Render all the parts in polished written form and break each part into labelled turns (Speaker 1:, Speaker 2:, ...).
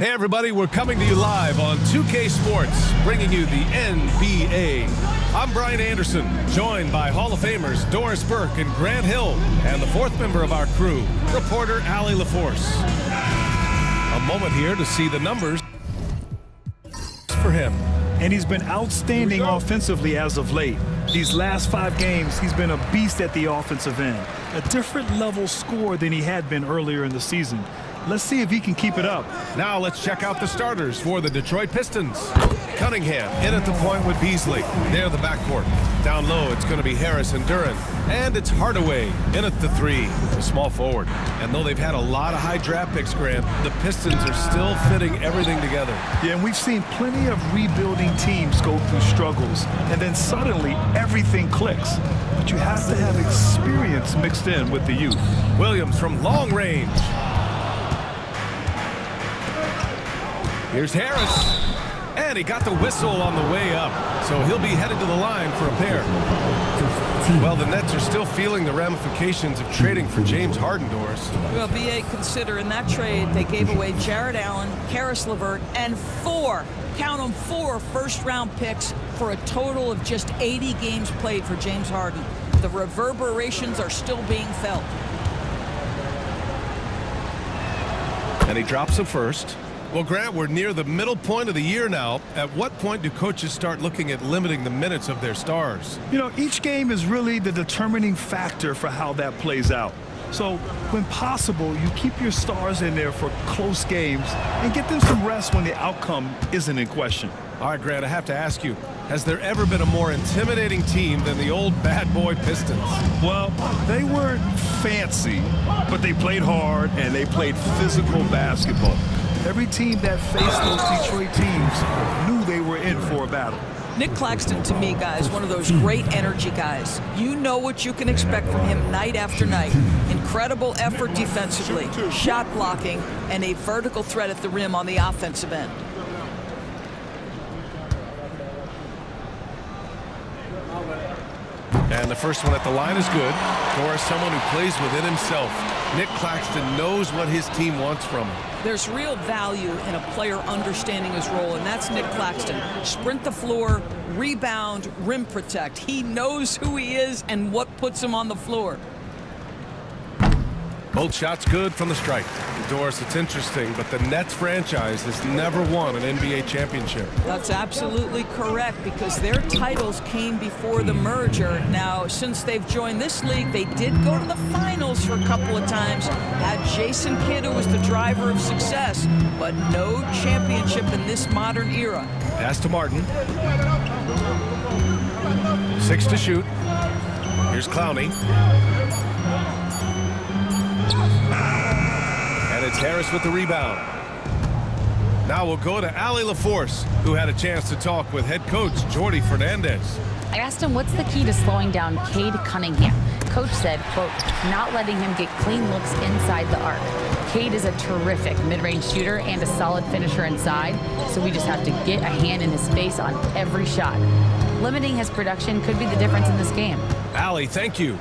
Speaker 1: Hey everybody, we're coming to you live on 2K Sports, bringing you the NBA. I'm Brian Anderson, joined by Hall of Famers Doris Burke and Grant Hill, and the fourth member of our crew, reporter Allie LaForce. A moment here to see the numbers for him.
Speaker 2: And he's been outstanding offensively as of late. These last 5 games, he's been a beast at the offensive end. A different level score than he had been earlier in the season. Let's see if he can keep it up.
Speaker 1: Now let's check out the starters for the Detroit Pistons. Cunningham in at the point with Beasley. They're the backcourt. Down low, it's going to be Harris and Duran. And it's Hardaway in at the 3, the small forward. And though they've had a lot of high draft picks, Grant, the Pistons are still fitting everything together.
Speaker 2: Yeah, and we've seen plenty of rebuilding teams go through struggles. And then suddenly, everything clicks. But you have to have experience mixed in with the youth.
Speaker 1: Williams from long range. Here's Harris, and he got the whistle on the way up, so he'll be headed to the line for a pair. Well, the Nets are still feeling the ramifications of trading for James Harden, Doris.
Speaker 3: Well, BA, consider in that trade, they gave away Jared Allen, Karis LeVert, and 4, count them, 4 first-round picks for a total of just 80 games played for James Harden. The reverberations are still being felt.
Speaker 1: And he drops a first. Well, Grant, we're near the middle point of the year now. At what point do coaches start looking at limiting the minutes of their stars?
Speaker 2: You know, each game is really the determining factor for how that plays out. So, when possible, you keep your stars in there for close games and get them some rest when the outcome isn't in question.
Speaker 1: All right, Grant, I have to ask you, has there ever been a more intimidating team than the old bad boy Pistons?
Speaker 2: Well, they weren't fancy, but they played hard and they played physical basketball. Every team that faced those Detroit teams knew they were in for a battle.
Speaker 3: Nick Claxton, to me, guys, one of those great energy guys. You know what you can expect from him night after night. Incredible effort defensively, shot blocking, and a vertical threat at the rim on the offensive end.
Speaker 1: And the first one at the line is good. Doris, someone who plays within himself. Nick Claxton knows what his team wants from him.
Speaker 3: There's real value in a player understanding his role, and that's Nick Claxton. Sprint the floor, rebound, rim protect. He knows who he is and what puts him on the floor.
Speaker 1: Both shots good from the strike. Doris, it's interesting, but the Nets franchise has never won an NBA championship.
Speaker 3: That's absolutely correct, because their titles came before the merger. Now, since they've joined this league, they did go to the finals for a couple of times. Had Jason Kidd, who was the driver of success, but no championship in this modern era.
Speaker 1: Pass to Martin. 6 to shoot. Here's Clowney. And it's Harris with the rebound. Now we'll go to Allie LaForce, who had a chance to talk with head coach Jordi Fernandez.
Speaker 4: I asked him what's the key to slowing down Cade Cunningham. Coach said, quote, not letting him get clean looks inside the arc. Cade is a terrific mid-range shooter and a solid finisher inside, so we just have to get a hand in his face on every shot. Limiting his production could be the difference in this game.
Speaker 1: Allie, thank you.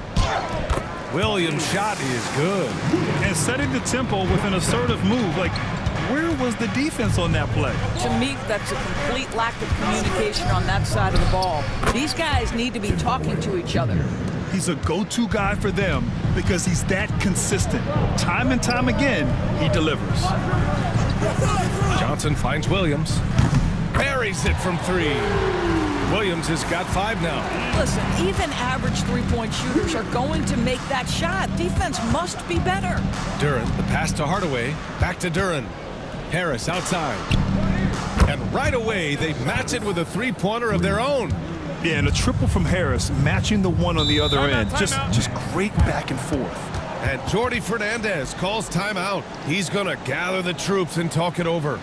Speaker 1: Williams' shot is good.
Speaker 2: And setting the tempo with an assertive move, like, where was the defense on that play?
Speaker 3: To me, that's a complete lack of communication on that side of the ball. These guys need to be talking to each other.
Speaker 2: He's a go-to guy for them because he's that consistent. Time and time again, he delivers.
Speaker 1: Johnson finds Williams. Buries it from 3. Williams has got 5 now.
Speaker 3: Listen, even average three-point shooters are going to make that shot. Defense must be better.
Speaker 1: Duran, the pass to Hardaway. Back to Duran. Harris outside. And right away, they match it with a three-pointer of their own.
Speaker 2: Yeah, and a triple from Harris, matching the one on the other end. Just great back and forth.
Speaker 1: And Jordi Fernandez calls timeout. He's going to gather the troops and talk it over.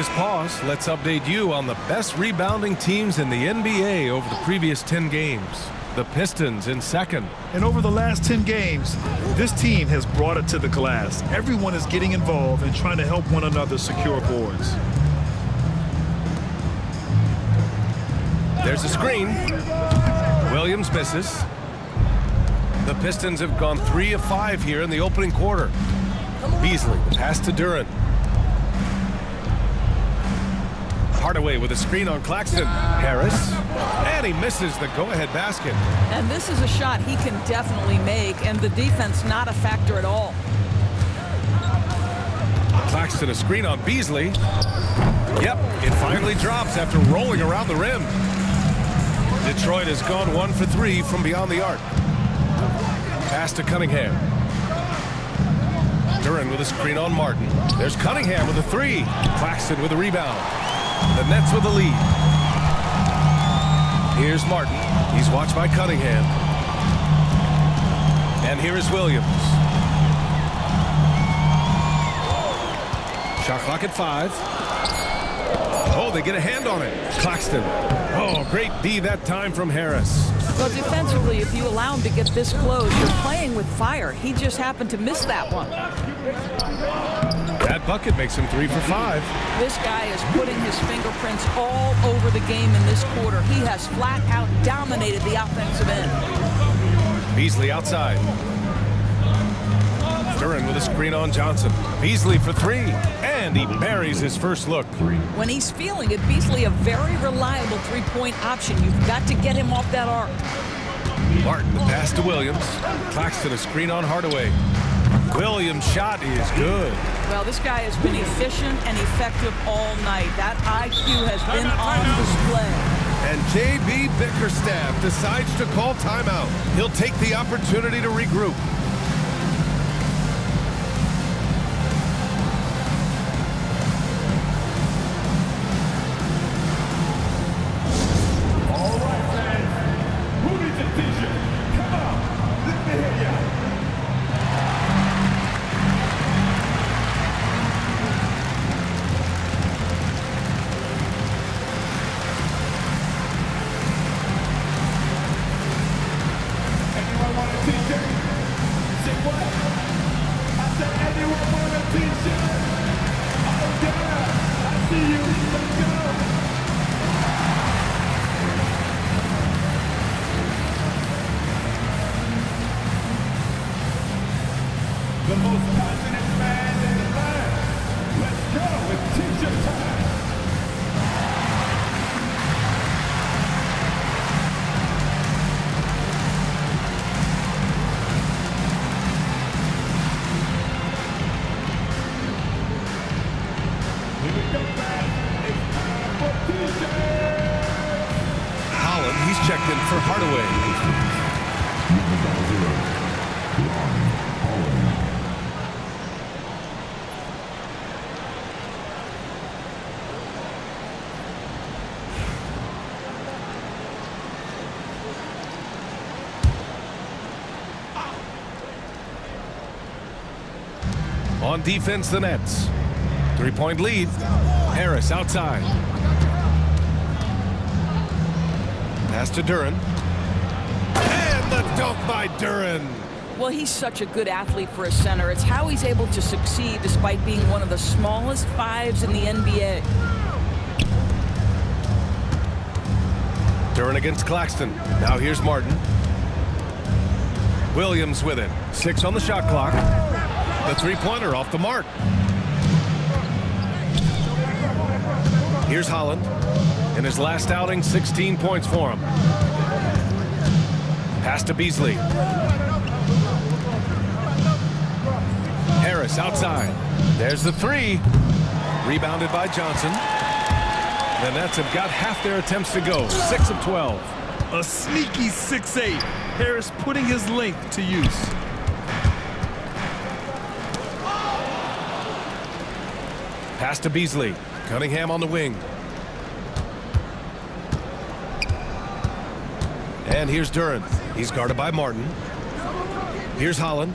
Speaker 1: this pause, let's update you on the best rebounding teams in the NBA over the previous 10 games. The Pistons in second.
Speaker 2: And over the last 10 games, this team has brought it to the glass. Everyone is getting involved and trying to help one another secure boards.
Speaker 1: There's a screen. Williams misses. The Pistons have gone 3 of 5 here in the opening quarter. Beasley, the pass to Duren. Hardaway with a screen on Claxton. Harris. And he misses the go-ahead basket.
Speaker 3: And this is a shot he can definitely make, and the defense not a factor at all.
Speaker 1: Claxton a screen on Beasley. Yep, it finally drops after rolling around the rim. Detroit has gone 1 for 3 from beyond the arc. Pass to Cunningham. Duren with a screen on Martin. There's Cunningham with a 3. Claxton with a rebound. The Nets with the lead. Here's Martin. He's watched by Cunningham. And here is Williams. Shot clock at 5. Oh, they get a hand on it. Claxton. Oh, great D that time from Harris.
Speaker 3: But defensively, if you allow him to get this close, you're playing with fire. He just happened to miss that one.
Speaker 1: That bucket makes him 3 for 5.
Speaker 3: This guy is putting his fingerprints all over the game in this quarter. He has flat out dominated the offensive end.
Speaker 1: Beasley outside. Duren with a screen on Johnson. Beasley for 3. And he buries his first look.
Speaker 3: When he's feeling it, Beasley a very reliable three-point option. You've got to get him off that arc.
Speaker 1: Martin, the pass to Williams. Claxton a screen on Hardaway. Williams' shot is good.
Speaker 3: Well, this guy has been efficient and effective all night. That IQ has been on display.
Speaker 1: And J.B. Bickerstaff decides to call timeout. He'll take the opportunity to regroup.
Speaker 5: All right, fans. Who needs a t-shirt? Come on. Let me hear ya. Anyone want a t-shirt? Say what? I said anyone want a t-shirt? Oh, yeah. I see you. Let's go. The most passionate man in the land. Let's go. It's t-shirt time. Here we go, man. It's time for t-shirts.
Speaker 1: Holland, he's checked in for Hardaway. On defense, the Nets. 3-point lead. Harris outside. Pass to Duren. And the dunk by Duren.
Speaker 3: Well, he's such a good athlete for a center. It's how he's able to succeed despite being one of the smallest fives in the NBA.
Speaker 1: Duren against Claxton. Now here's Martin. Williams with it. 6 on the shot clock. The three-pointer off the mark. Here's Holland. In his last outing, 16 points for him. Pass to Beasley. Harris outside. There's the 3. Rebounded by Johnson. The Nets have got half their attempts to go. 6 of 12.
Speaker 2: A sneaky 6'8". Harris putting his length to use.
Speaker 1: Pass to Beasley. Cunningham on the wing. And here's Duren. He's guarded by Martin. Here's Holland.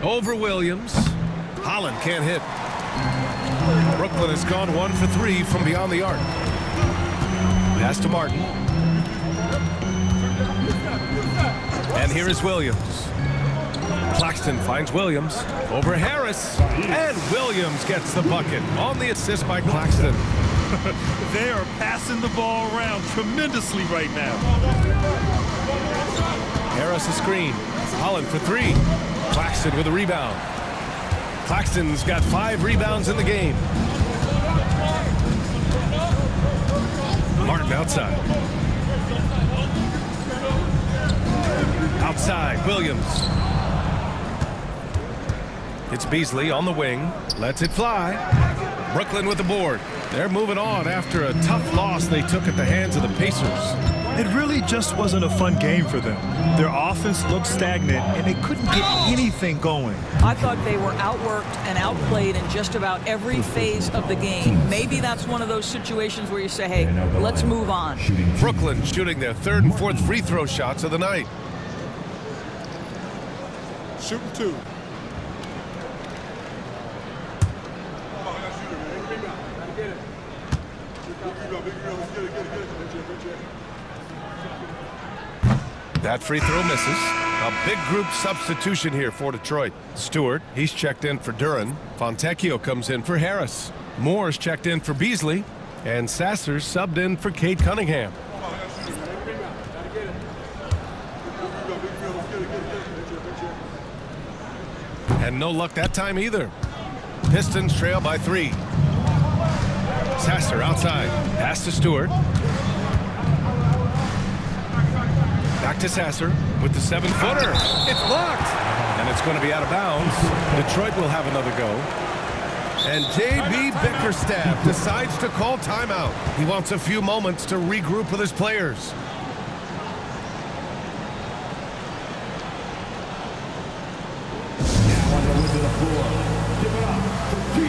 Speaker 1: Over Williams. Holland can't hit. Brooklyn has gone 1 for 3 from beyond the arc. Pass to Martin. And here is Williams. Claxton finds Williams. Over Harris. And Williams gets the bucket on the assist by Claxton.
Speaker 2: They are passing the ball around tremendously right now.
Speaker 1: Harris a screen. Holland for 3. Claxton with a rebound. Claxton's got 5 rebounds in the game. Martin outside. Outside, Williams. It's Beasley on the wing. Lets it fly. Brooklyn with the board. They're moving on after a tough loss they took at the hands of the Pacers.
Speaker 2: It really just wasn't a fun game for them. Their offense looked stagnant, and they couldn't get anything going.
Speaker 3: I thought they were outworked and outplayed in just about every phase of the game. Maybe that's one of those situations where you say, hey, let's move on.
Speaker 1: Brooklyn shooting their 3rd and 4th free throw shots of the night.
Speaker 5: Shooting 2.
Speaker 1: That free throw misses. A big group substitution here for Detroit. Stewart, he's checked in for Duran. Fontecchio comes in for Harris. Moore's checked in for Beasley. And Sasser's subbed in for Cade Cunningham. And no luck that time either. Pistons trail by 3. Sasser outside. Pass to Stewart. Back to Sasser with the 7-footer. It's blocked. And it's going to be out of bounds. Detroit will have another go. And J.B. Bickerstaff decides to call timeout. He wants a few moments to regroup with his players.
Speaker 5: On the way to the floor. Give it up for T.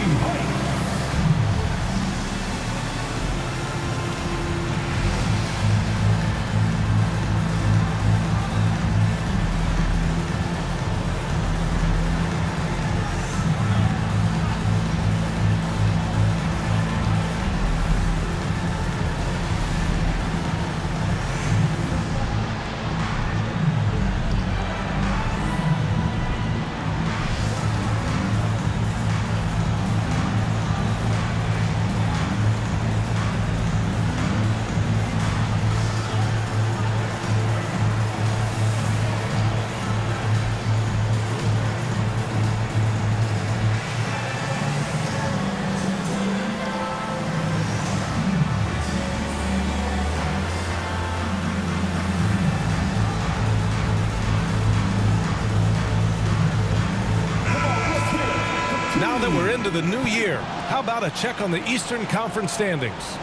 Speaker 1: Now that we're into the new year, how about a check on the Eastern Conference standings?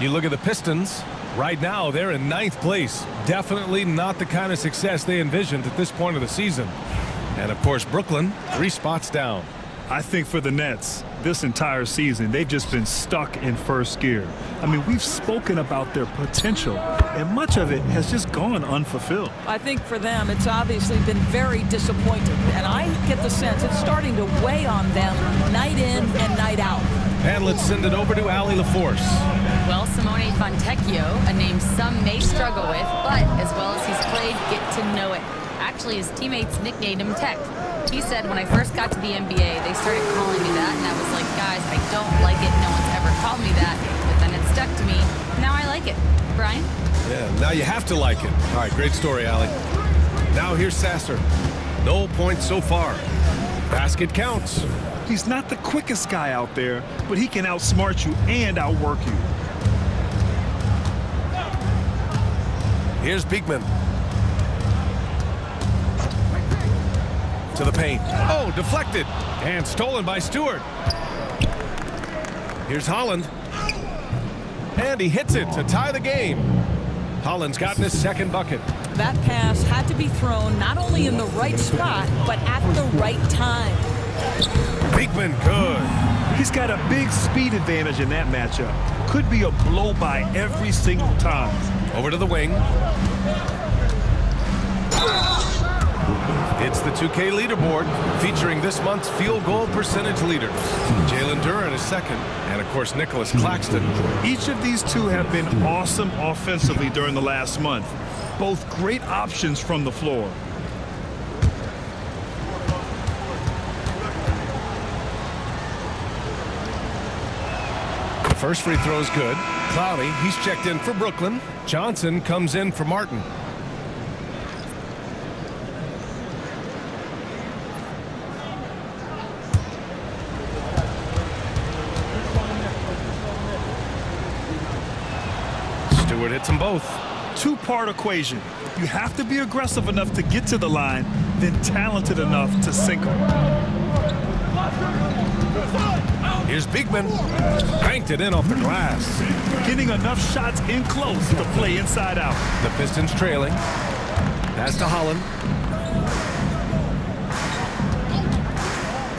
Speaker 1: You look at the Pistons. Right now, they're in 9th place. Definitely not the kind of success they envisioned at this point of the season. And, of course, Brooklyn, 3 spots down.
Speaker 2: I think for the Nets, this entire season, they've just been stuck in first gear. I mean, we've spoken about their potential, and much of it has just gone unfulfilled.
Speaker 3: I think for them, it's obviously been very disappointing. And I get the sense it's starting to weigh on them night in and night out.
Speaker 1: And let's send it over to Allie LaForce.
Speaker 4: Well, Simone Fontecchio, a name some may struggle with, but as well as he's played, get to know it. Actually, his teammates nicknamed him Tech. He said, when I first got to the NBA, they started calling me that, and I was like, guys, I don't like it. No one's ever called me that. But then it stuck to me. Now I like it. Brian?
Speaker 1: Yeah, now you have to like it. All right, great story, Allie. Now here's Sasser. No points so far. Basket counts.
Speaker 2: He's not the quickest guy out there, but he can outsmart you and outwork you.
Speaker 1: Here's Beekman. To the paint. Oh, deflected. And stolen by Stewart. Here's Holland. And he hits it to tie the game. Holland's gotten his 2nd bucket.
Speaker 3: That pass had to be thrown not only in the right spot, but at the right time.
Speaker 1: Beekman, good.
Speaker 2: He's got a big speed advantage in that matchup. Could be a blow-by every single time.
Speaker 1: Over to the wing. It's the 2K leaderboard featuring this month's field goal percentage leaders. Jalen Duren is second, and of course Nicholas Claxton.
Speaker 2: Each of these two have been awesome offensively during the last month. Both great options from the floor.
Speaker 1: The first free throw is good. Clowney, he's checked in for Brooklyn. Johnson comes in for Martin. Stewart hits them both.
Speaker 2: Two-part equation. You have to be aggressive enough to get to the line, then talented enough to sink them.
Speaker 1: Here's Beekman. Banked it in off the glass.
Speaker 2: Getting enough shots in close to play inside out.
Speaker 1: The Pistons trailing. Pass to Holland.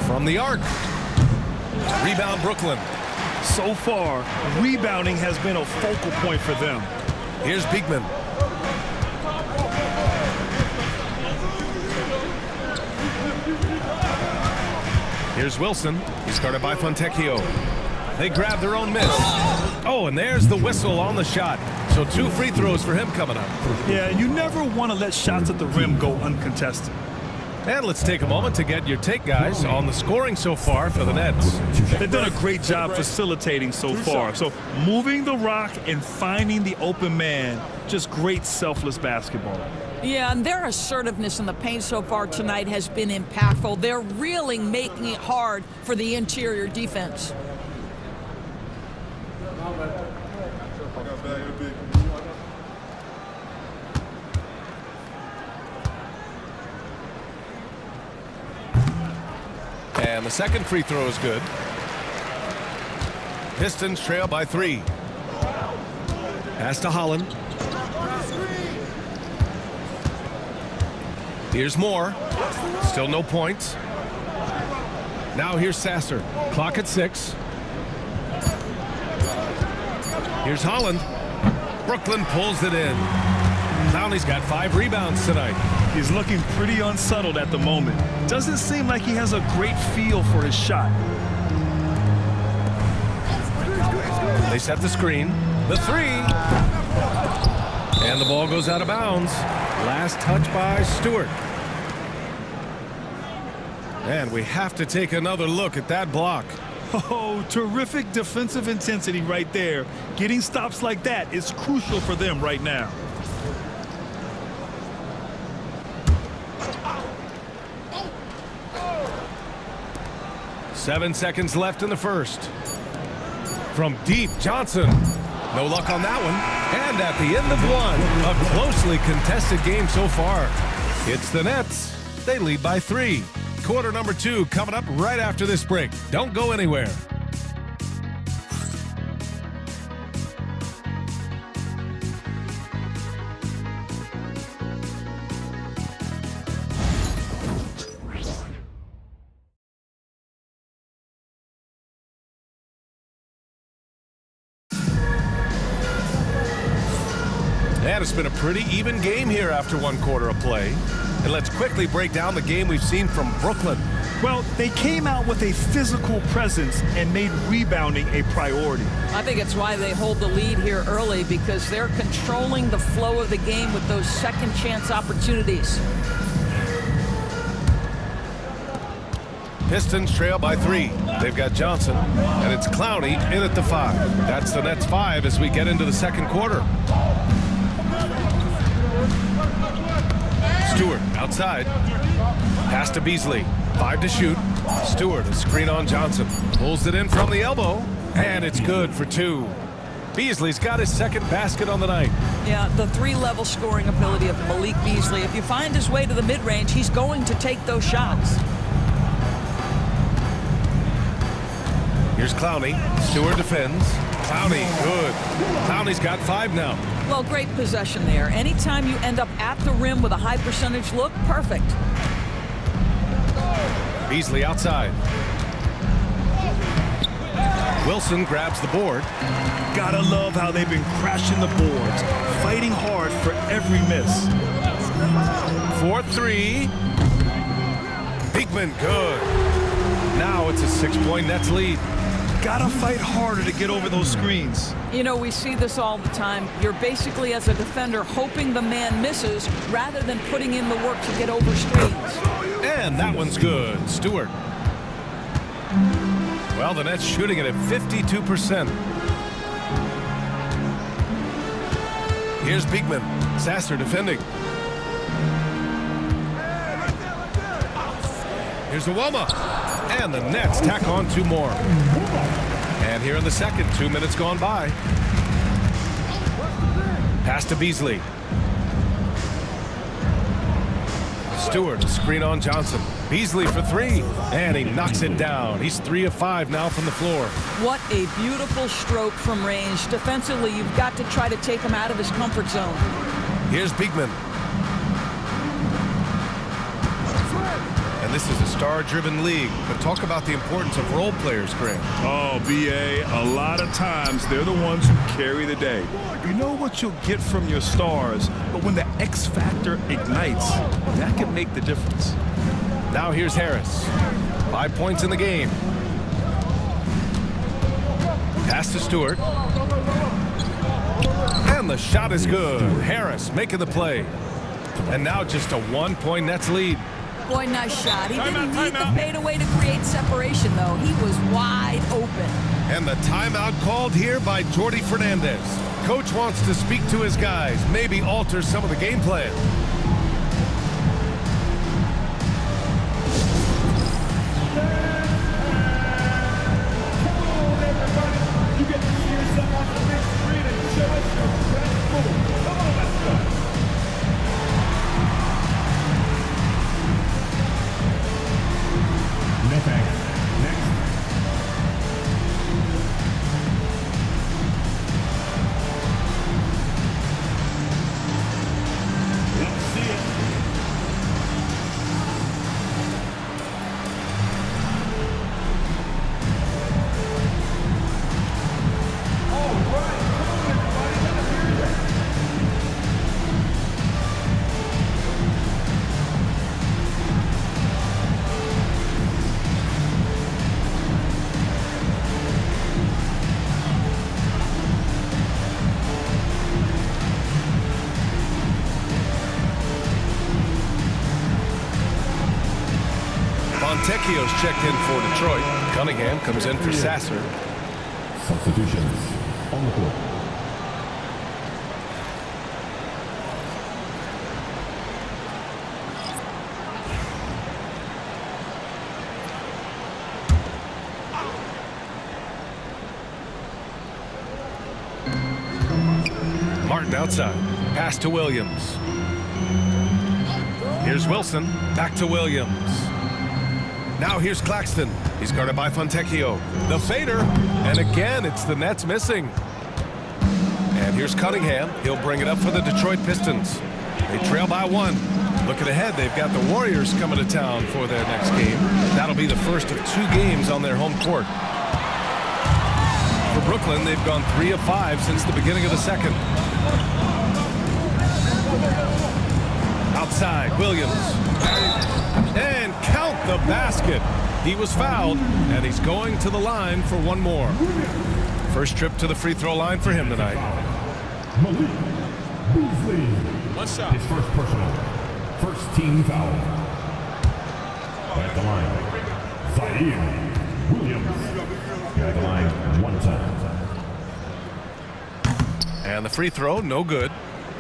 Speaker 1: From the arc. Rebound Brooklyn.
Speaker 2: So far, rebounding has been a focal point for them.
Speaker 1: Here's Beekman. Here's Wilson. He's guarded by Fontecchio. They grab their own miss. Oh, and there's the whistle on the shot. So 2 free throws for him coming up.
Speaker 2: Yeah, you never want to let shots at the rim go uncontested.
Speaker 1: And let's take a moment to get your take, guys, on the scoring so far for the Nets.
Speaker 2: They've done a great job facilitating so far. So moving the rock and finding the open man, just great selfless basketball.
Speaker 3: Yeah, and their assertiveness in the paint so far tonight has been impactful. They're really making it hard for the interior defense.
Speaker 1: And the second free throw is good. Pistons trail by 3. Pass to Holland. Here's Moore. Still no points. Now here's Sasser. Clock at 6. Here's Holland. Brooklyn pulls it in. Clowney's got 5 rebounds tonight.
Speaker 2: He's looking pretty unsettled at the moment. Doesn't seem like he has a great feel for his shot.
Speaker 1: They set the screen. The 3. And the ball goes out of bounds. Last touch by Stewart. And we have to take another look at that block.
Speaker 2: Oh, terrific defensive intensity right there. Getting stops like that is crucial for them right now.
Speaker 1: Seven seconds left in the first. From deep, Johnson. No luck on that one. And at the end of one, a closely contested game so far. It's the Nets. They lead by 3. Quarter number 2 coming up right after this break. Don't go anywhere. And it's been a pretty even game here after 1 quarter of play. And let's quickly break down the game we've seen from Brooklyn.
Speaker 2: Well, they came out with a physical presence and made rebounding a priority.
Speaker 3: I think it's why they hold the lead here early, because they're controlling the flow of the game with those second chance opportunities.
Speaker 1: Pistons trail by 3. They've got Johnson, and it's Clowney in at the 5. That's the Nets 5 as we get into the second quarter. Stewart outside. Pass to Beasley. 5 to shoot. Stewart, a screen on Johnson. Pulls it in from the elbow, and it's good for 2. Beasley's got his second basket on the night.
Speaker 3: Yeah, the 3-level scoring ability of Malik Beasley. If you find his way to the mid-range, he's going to take those shots.
Speaker 1: Here's Clowney. Stewart defends. Clowney, good. Clowney's got 5 now.
Speaker 3: Well, great possession there. Anytime you end up at the rim with a high percentage look, perfect.
Speaker 1: Beasley outside. Wilson grabs the board.
Speaker 2: Gotta love how they've been crashing the boards, fighting hard for every miss.
Speaker 1: 4-3. Beekman, good. Now it's a 6-point Nets lead.
Speaker 2: Gotta fight harder to get over those screens.
Speaker 3: You know, we see this all the time. You're basically, as a defender, hoping the man misses rather than putting in the work to get over screens.
Speaker 1: And that one's good. Stewart. Well, the Nets shooting it at 52%. Here's Beekman. Sasser defending. Here's Uwoma. And the Nets tack on 2 more. And here in the second, 2 minutes gone by. Pass to Beasley. Stewart, a screen on Johnson. Beasley for 3, and he knocks it down. He's 3 of 5 now from the floor.
Speaker 3: What a beautiful stroke from range. Defensively, you've got to try to take him out of his comfort zone.
Speaker 1: Here's Beekman. And this is a star-driven league, but talk about the importance of role players, Grant.
Speaker 5: Oh, BA, a lot of times they're the ones who carry the day.
Speaker 2: You know what you'll get from your stars, but when the X factor ignites, that can make the difference.
Speaker 1: Now here's Harris. 5 points in the game. Pass to Stewart. And the shot is good. Harris making the play. And now just a 1-point Nets lead.
Speaker 3: Boy, nice shot. He didn't need the fadeaway to create separation, though. He was wide open.
Speaker 1: And the timeout called here by Jordi Fernandez. Coach wants to speak to his guys, maybe alter some of the game plan.
Speaker 5: You get to see yourself on the big screen and show us your best move. Come on, let's go. No thanks. Next. Let's see it. All right, come on everybody, let us hear you.
Speaker 1: Fontecchio's checked in for Detroit. Cunningham comes in for Sasser.
Speaker 6: Substitutions on the court.
Speaker 1: Martin outside. Pass to Williams. Here's Wilson. Back to Williams. Now here's Claxton. He's guarded by Fontecchio. The fader. And again, it's the Nets missing. And here's Cunningham. He'll bring it up for the Detroit Pistons. They trail by 1. Looking ahead, they've got the Warriors coming to town for their next game. That'll be the first of 2 games on their home court. For Brooklyn, they've gone 3 of 5 since the beginning of the second. Outside, Williams. And count the basket. He was fouled, and he's going to the line for 1 more. First trip to the free throw line for him tonight.
Speaker 6: Malik Beasley.
Speaker 1: One shot.
Speaker 6: His first personal. First team foul. At the line, Zaire Williams. At the line, 1 time.
Speaker 1: And the free throw, no good.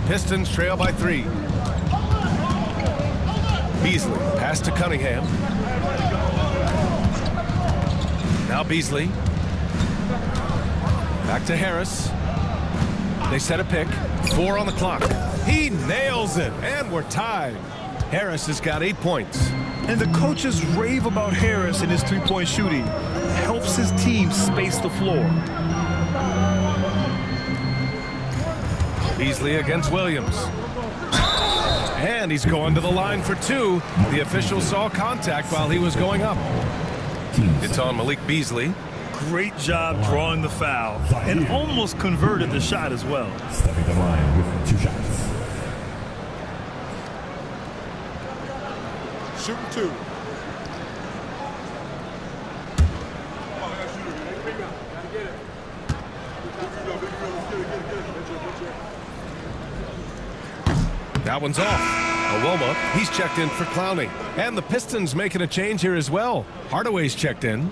Speaker 1: Pistons trail by 3. Beasley, pass to Cunningham. Now Beasley. Back to Harris. They set a pick. 4 on the clock. He nails it, and we're tied. Harris has got 8 points.
Speaker 2: And the coaches rave about Harris and his 3-point shooting. Helps his team space the floor.
Speaker 1: Beasley against Williams. And he's going to the line for 2. The official saw contact while he was going up. It's on Malik Beasley.
Speaker 2: Great job drawing the foul. And almost converted the shot as well.
Speaker 6: Stepping the line with 2 shots.
Speaker 5: Shooting 2.
Speaker 1: That one's off. Awoma, he's checked in for Clowney. And the Pistons making a change here as well. Hardaway's checked in.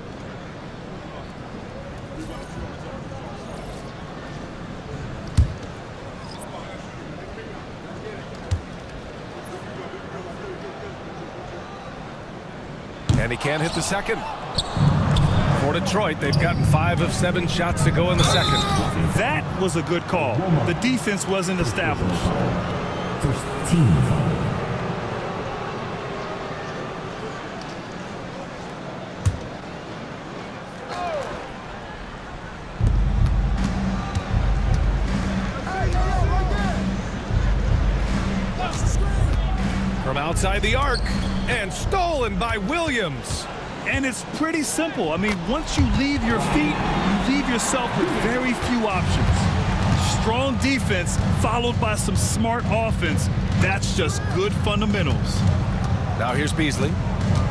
Speaker 1: And he can't hit the second. For Detroit, they've gotten 5 of 7 shots to go in the second.
Speaker 2: That was a good call. The defense wasn't established.
Speaker 6: First team foul.
Speaker 1: From outside the arc, and stolen by Williams.
Speaker 2: And it's pretty simple. I mean, once you leave your feet, you leave yourself with very few options. Strong defense followed by some smart offense. That's just good fundamentals.
Speaker 1: Now here's Beasley.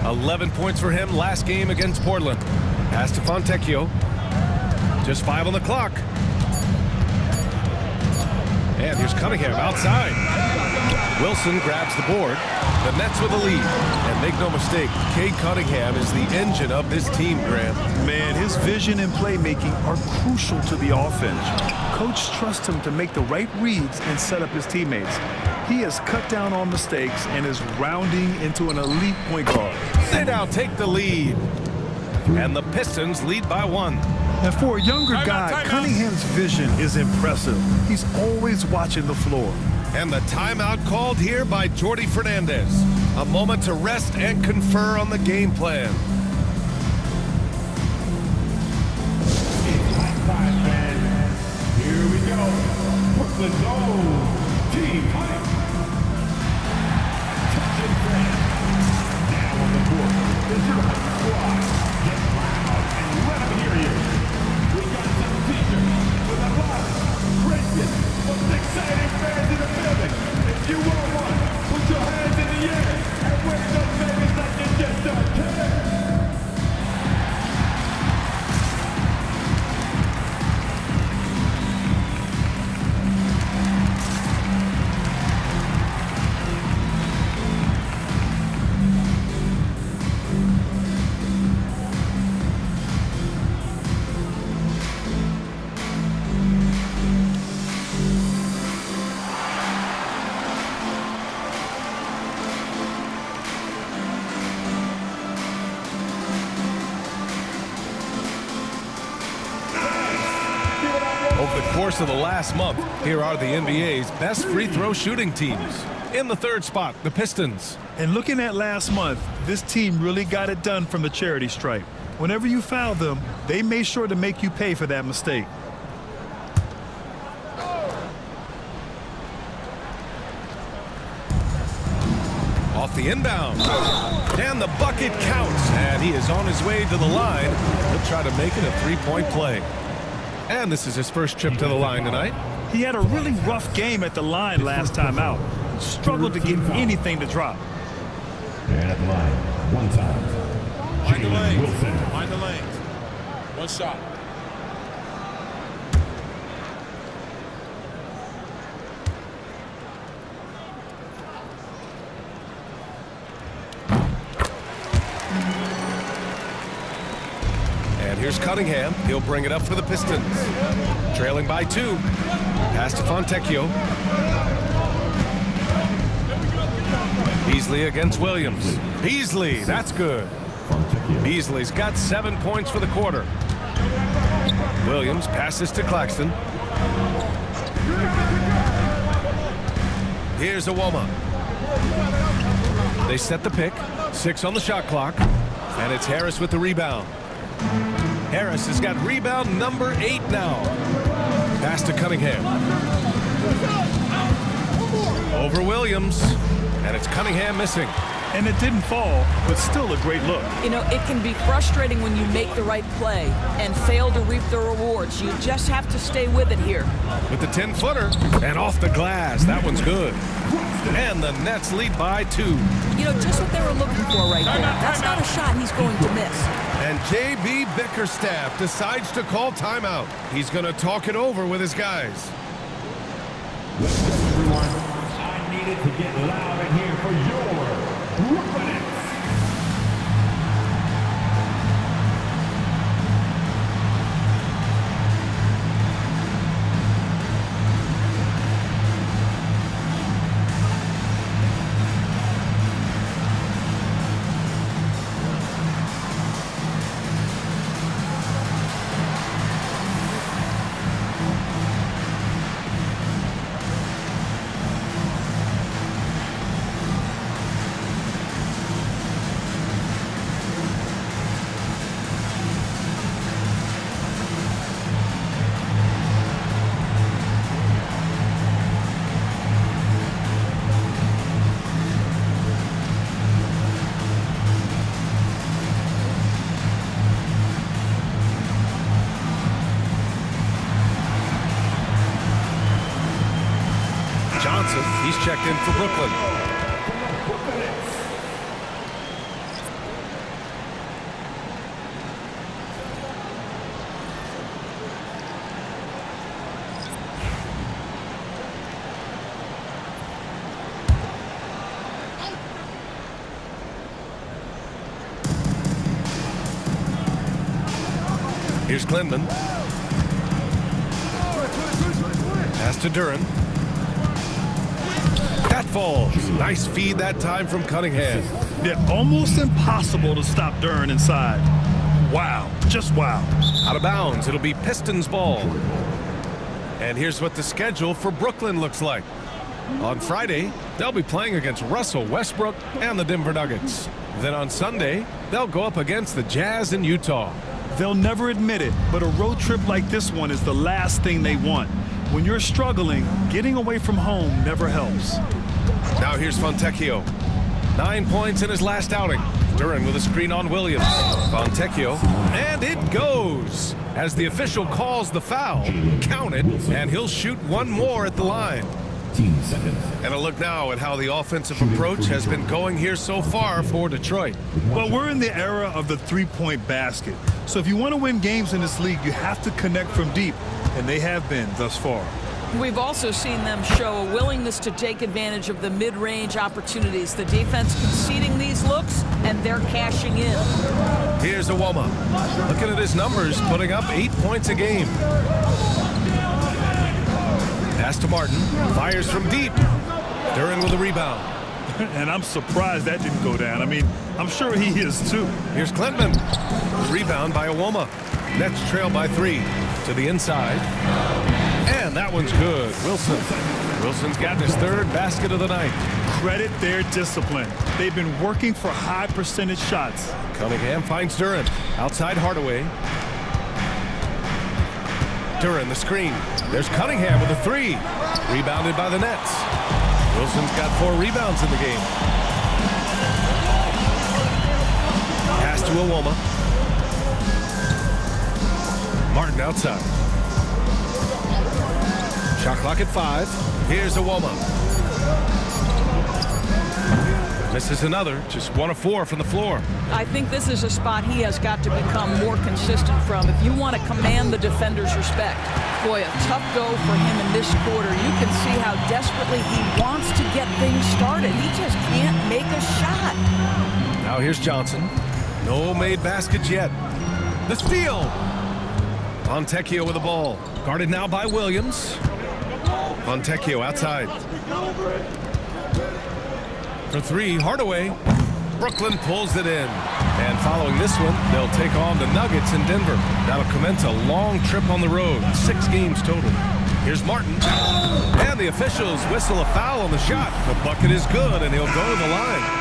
Speaker 1: 11 points for him last game against Portland. Pass to Fontecchio. Just 5 on the clock. And here's Cunningham outside. Wilson grabs the board. The Nets with a lead. And make no mistake, Cade Cunningham is the engine of this team, Grant.
Speaker 2: Man, his vision and playmaking are crucial to the offense. Coach trusts him to make the right reads and set up his teammates. He has cut down on mistakes and is rounding into an elite point guard.
Speaker 1: They now take the lead. And the Pistons lead by 1.
Speaker 2: And for a younger guy, Cunningham's vision is impressive. He's always watching the floor.
Speaker 1: And the timeout called here by Jordi Fernandez. A moment to rest and confer on the game plan.
Speaker 6: It's high five, man. Here we go. Brooklyn zone. Team fight. Touch and grab. Now on the court is your home squad. Get loud and let them hear you. We got some teachers with a lot of greatness, most exciting fans in the building. If you want one, put your hands in the air and wave those babies like you just don't care.
Speaker 1: Over the course of the last month, here are the NBA's best free throw shooting teams. In the 3rd spot, the Pistons.
Speaker 2: And looking at last month, this team really got it done from the charity stripe. Whenever you foul them, they made sure to make you pay for that mistake.
Speaker 1: Off the inbound. And the bucket counts. And he is on his way to the line. He'll try to make it a 3-point play. And this is his first trip to the line tonight.
Speaker 2: He had a really rough game at the line last time out. Struggled to get anything to drop.
Speaker 6: And at the line, one time.
Speaker 5: Mind the lanes.
Speaker 6: Wilson.
Speaker 5: Mind the lanes. One shot.
Speaker 1: And here's Cunningham. He'll bring it up for the Pistons. Trailing by 2. Pass to Fontecchio. Beasley against Williams. Beasley, that's good. Beasley's got 7 points for the quarter. Williams passes to Claxton. Here's Awoma. They set the pick. 6 on the shot clock. And it's Harris with the rebound. Harris has got rebound number 8 now. Pass to Cunningham. Over Williams. And it's Cunningham missing.
Speaker 2: And it didn't fall, but still a great look.
Speaker 3: You know, it can be frustrating when you make the right play and fail to reap the rewards. You just have to stay with it here.
Speaker 1: With the 10-footer. And off the glass. That one's good. And the Nets lead by 2.
Speaker 3: You know, just what they were looking for right there. That's not a shot he's going to miss.
Speaker 1: And J.B. Bickerstaff decides to call timeout. He's going to talk it over with his guys.
Speaker 6: Everyone, I needed to get loud in here for your Brooklyn Nets.
Speaker 1: Johnson, he's checked in for Brooklyn. Here's Klingman. Pass to Duren. That falls. Nice feed that time from Cunningham.
Speaker 2: Yeah, almost impossible to stop Duren inside. Wow, just wow.
Speaker 1: Out of bounds. It'll be Pistons ball. And here's what the schedule for Brooklyn looks like. On Friday, they'll be playing against Russell Westbrook and the Denver Nuggets. Then on Sunday, they'll go up against the Jazz in Utah.
Speaker 2: They'll never admit it, but a road trip like this one is the last thing they want. When you're struggling, getting away from home never helps.
Speaker 1: Now here's Fontecchio. 9 points in his last outing. Duren with a screen on Williams. Fontecchio, and it goes! As the official calls the foul, count it, and he'll shoot one more at the line.
Speaker 6: 15 seconds.
Speaker 1: And a look now at how the offensive approach has been going here so far for Detroit.
Speaker 2: Well, we're in the era of the three-point basket. So if you want to win games in this league, you have to connect from deep, and they have been thus far.
Speaker 3: We've also seen them show a willingness to take advantage of the mid-range opportunities. The defense conceding these looks, and they're cashing in.
Speaker 1: Here's Iwoma. Looking at his numbers, putting up 8 points a game. Pass to Martin. Fires from deep. Duren with a rebound.
Speaker 2: And I'm surprised that didn't go down. I mean, I'm sure he is too.
Speaker 1: Here's Klingman. Rebound by Iwoma. Nets trail by 3 to the inside. And that one's good. Wilson's gotten his third basket of the night.
Speaker 2: Credit their discipline. They've been working for high percentage shots.
Speaker 1: Cunningham finds Duren. Outside Hardaway. Duren the screen. There's Cunningham with a 3. Rebounded by the Nets. Wilson's got 4 rebounds in the game. Pass to Iwoma. Martin outside. Shot clock at 5. Here's Iwoma. Misses another. Just 1 of 4 from the floor.
Speaker 3: I think this is a spot he has got to become more consistent from if you want to command the defender's respect. Boy, a tough go for him in this quarter. You can see how desperately he wants to get things started. He just can't make a shot.
Speaker 1: Now here's Johnson. No made baskets yet. The steal. Fontecchio with the ball. Guarded now by Williams. Fontecchio outside. For 3, Hardaway. Brooklyn pulls it in. And following this one, they'll take on the Nuggets in Denver. That'll commence a long trip on the road. 6 games total. Here's Martin. And the officials whistle a foul on the shot. The bucket is good, and he'll go to the line.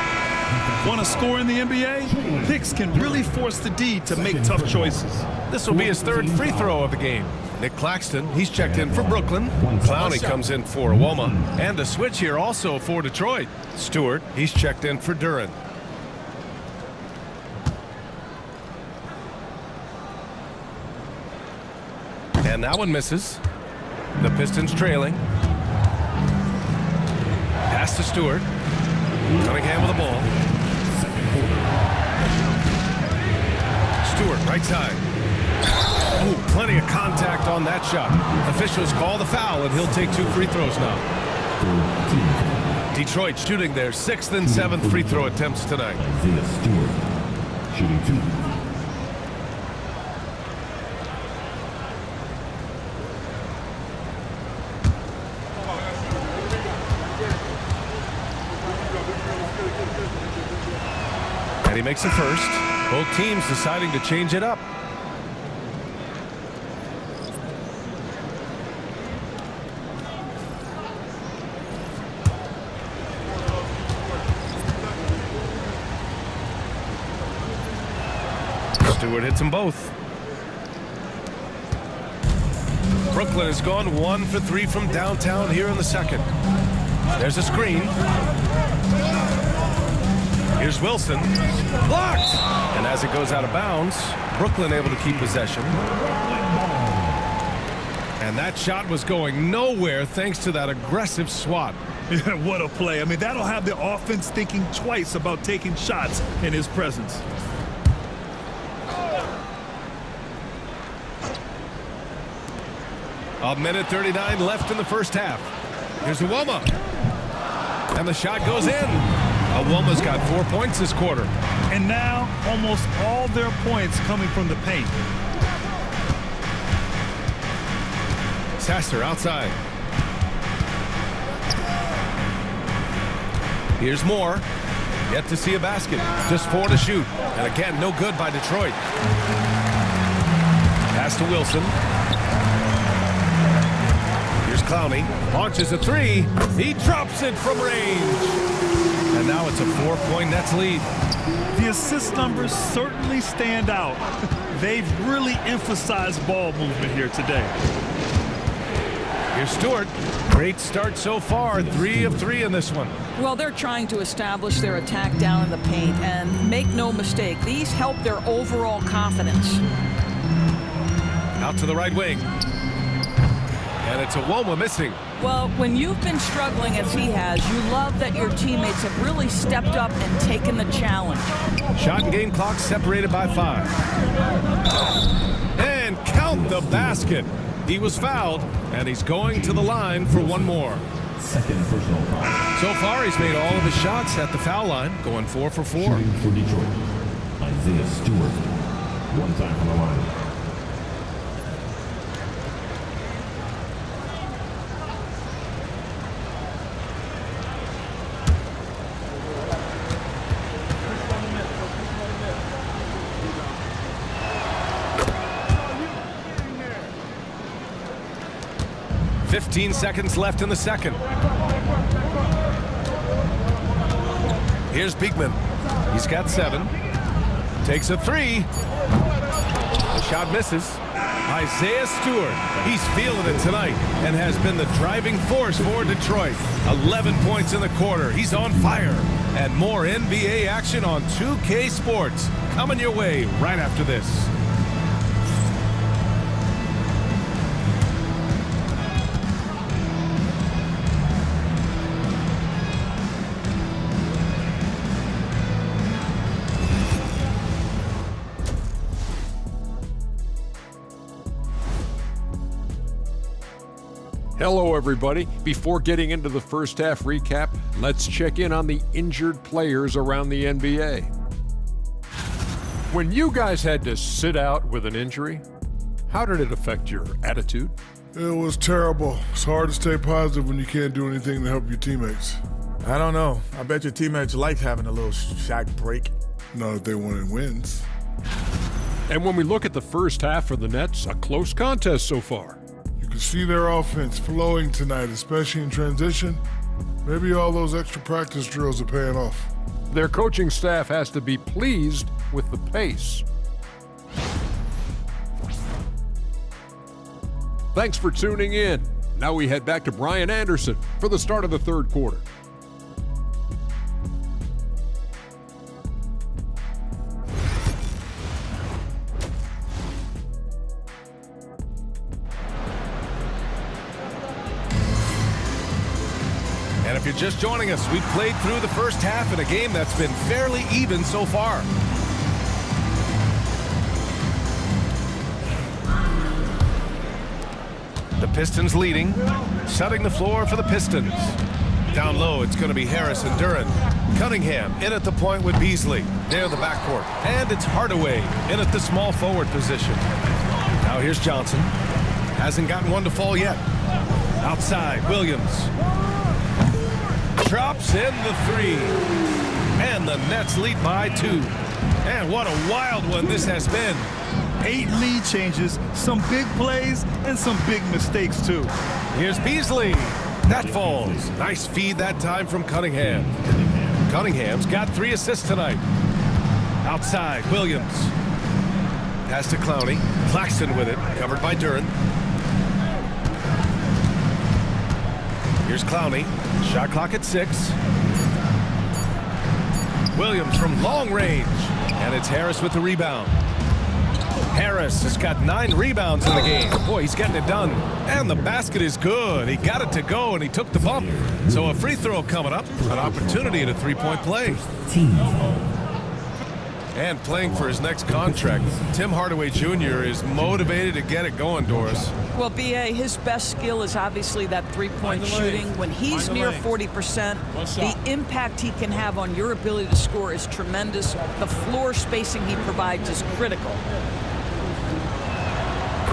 Speaker 2: Want to score in the NBA? Picks can really force the D to make tough choices.
Speaker 1: This will be his 3rd free throw of the game. Nick Claxton, he's checked in for Brooklyn. Clowney comes in for Iwoma. And a switch here also for Detroit. Stewart, he's checked in for Duren. And that one misses. The Pistons trailing. Pass to Stewart. Cunningham with the ball. Stewart, right side. Ooh, plenty of contact on that shot. Officials call the foul, and he'll take 2 free throws now. Detroit shooting their 6th and 7th free throw attempts tonight.
Speaker 6: Isaiah Stewart, shooting 2.
Speaker 1: And he makes the first. Both teams deciding to change it up. Stewart hits them both. Brooklyn has gone 1 for 3 from downtown here in the second. There's a screen. Here's Wilson. Blocked! And as it goes out of bounds, Brooklyn able to keep possession. And that shot was going nowhere thanks to that aggressive swat.
Speaker 2: Yeah, what a play. I mean, that'll have the offense thinking twice about taking shots in his presence.
Speaker 1: A minute 39 left in the first half. Here's Awoma. And the shot goes in. Awoma's got 4 points this quarter.
Speaker 2: And now almost all their points coming from the paint.
Speaker 1: Sasser outside. Here's Moore. Yet to see a basket. Just 4 to shoot. And again, no good by Detroit. Pass to Wilson. Here's Clowney. Launches a 3. He drops it from range. And now it's a 4-point Nets lead.
Speaker 2: The assist numbers certainly stand out. They've really emphasized ball movement here today.
Speaker 1: Here's Stewart. Great start so far. 3 of 3 in this one.
Speaker 3: Well, they're trying to establish their attack down in the paint, and make no mistake, these help their overall confidence.
Speaker 1: Out to the right wing. And it's Awoma missing.
Speaker 3: Well, when you've been struggling as he has, you love that your teammates have really stepped up and taken the challenge.
Speaker 1: Shot and game clock separated by 5. And count the basket. He was fouled, and he's going to the line for 1 more.
Speaker 6: Second personal foul.
Speaker 1: So far, he's made all of his shots at the foul line, going 4 for 4.
Speaker 6: Shooting for Detroit, Isaiah Stewart. 1 time from the line.
Speaker 1: Fifteen seconds left in the second. Here's Beekman. He's got 7. Takes a 3. The shot misses. Isaiah Stewart. He's feeling it tonight and has been the driving force for Detroit. 11 points in the quarter. He's on fire. And more NBA action on 2K Sports coming your way right after this.
Speaker 7: Hello, everybody. Before getting into the first half recap, let's check in on the injured players around the NBA. When you guys had to sit out with an injury, how did it affect your attitude?
Speaker 8: It was terrible. It's hard to stay positive when you can't do anything to help your teammates.
Speaker 5: I don't know. I bet your teammates like having a little shot break.
Speaker 8: Not if they wanted wins.
Speaker 7: And when we look at the first half for the Nets, a close contest so far.
Speaker 8: You can see their offense flowing tonight, especially in transition. Maybe all those extra practice drills are paying off.
Speaker 7: Their coaching staff has to be pleased with the pace. Thanks for tuning in. Now we head back to Brian Anderson for the start of the third quarter.
Speaker 1: And if you're just joining us, we've played through the first half in a game that's been fairly even so far. The Pistons leading, setting the floor for the Pistons. Down low, it's going to be Harris and Duran. Cunningham in at the point with Beasley. Near the backcourt. And it's Hardaway in at the small forward position. Now here's Johnson. Hasn't gotten one to fall yet. Outside, Williams. Drops in the three. And the Nets lead by 2. And what a wild one this has been.
Speaker 2: 8 lead changes, some big plays, and some big mistakes, too.
Speaker 1: Here's Beasley. That falls. Nice feed that time from Cunningham. Cunningham's got 3 assists tonight. Outside, Williams. Pass to Clowney. Claxton with it, covered by Duran. Here's Clowney. Shot clock at 6. Williams from long range. And it's Harris with the rebound. Harris has got 9 rebounds in the game. Boy, he's getting it done. And the basket is good. He got it to go, and he took the bump. So a free throw coming up. An opportunity at a 3-point play. And playing for his next contract, Tim Hardaway Jr. is motivated to get it going, Doris.
Speaker 3: Well, B.A., his best skill is obviously that three-point shooting. When he's near 40%, the impact he can have on your ability to score is tremendous. The floor spacing he provides is critical.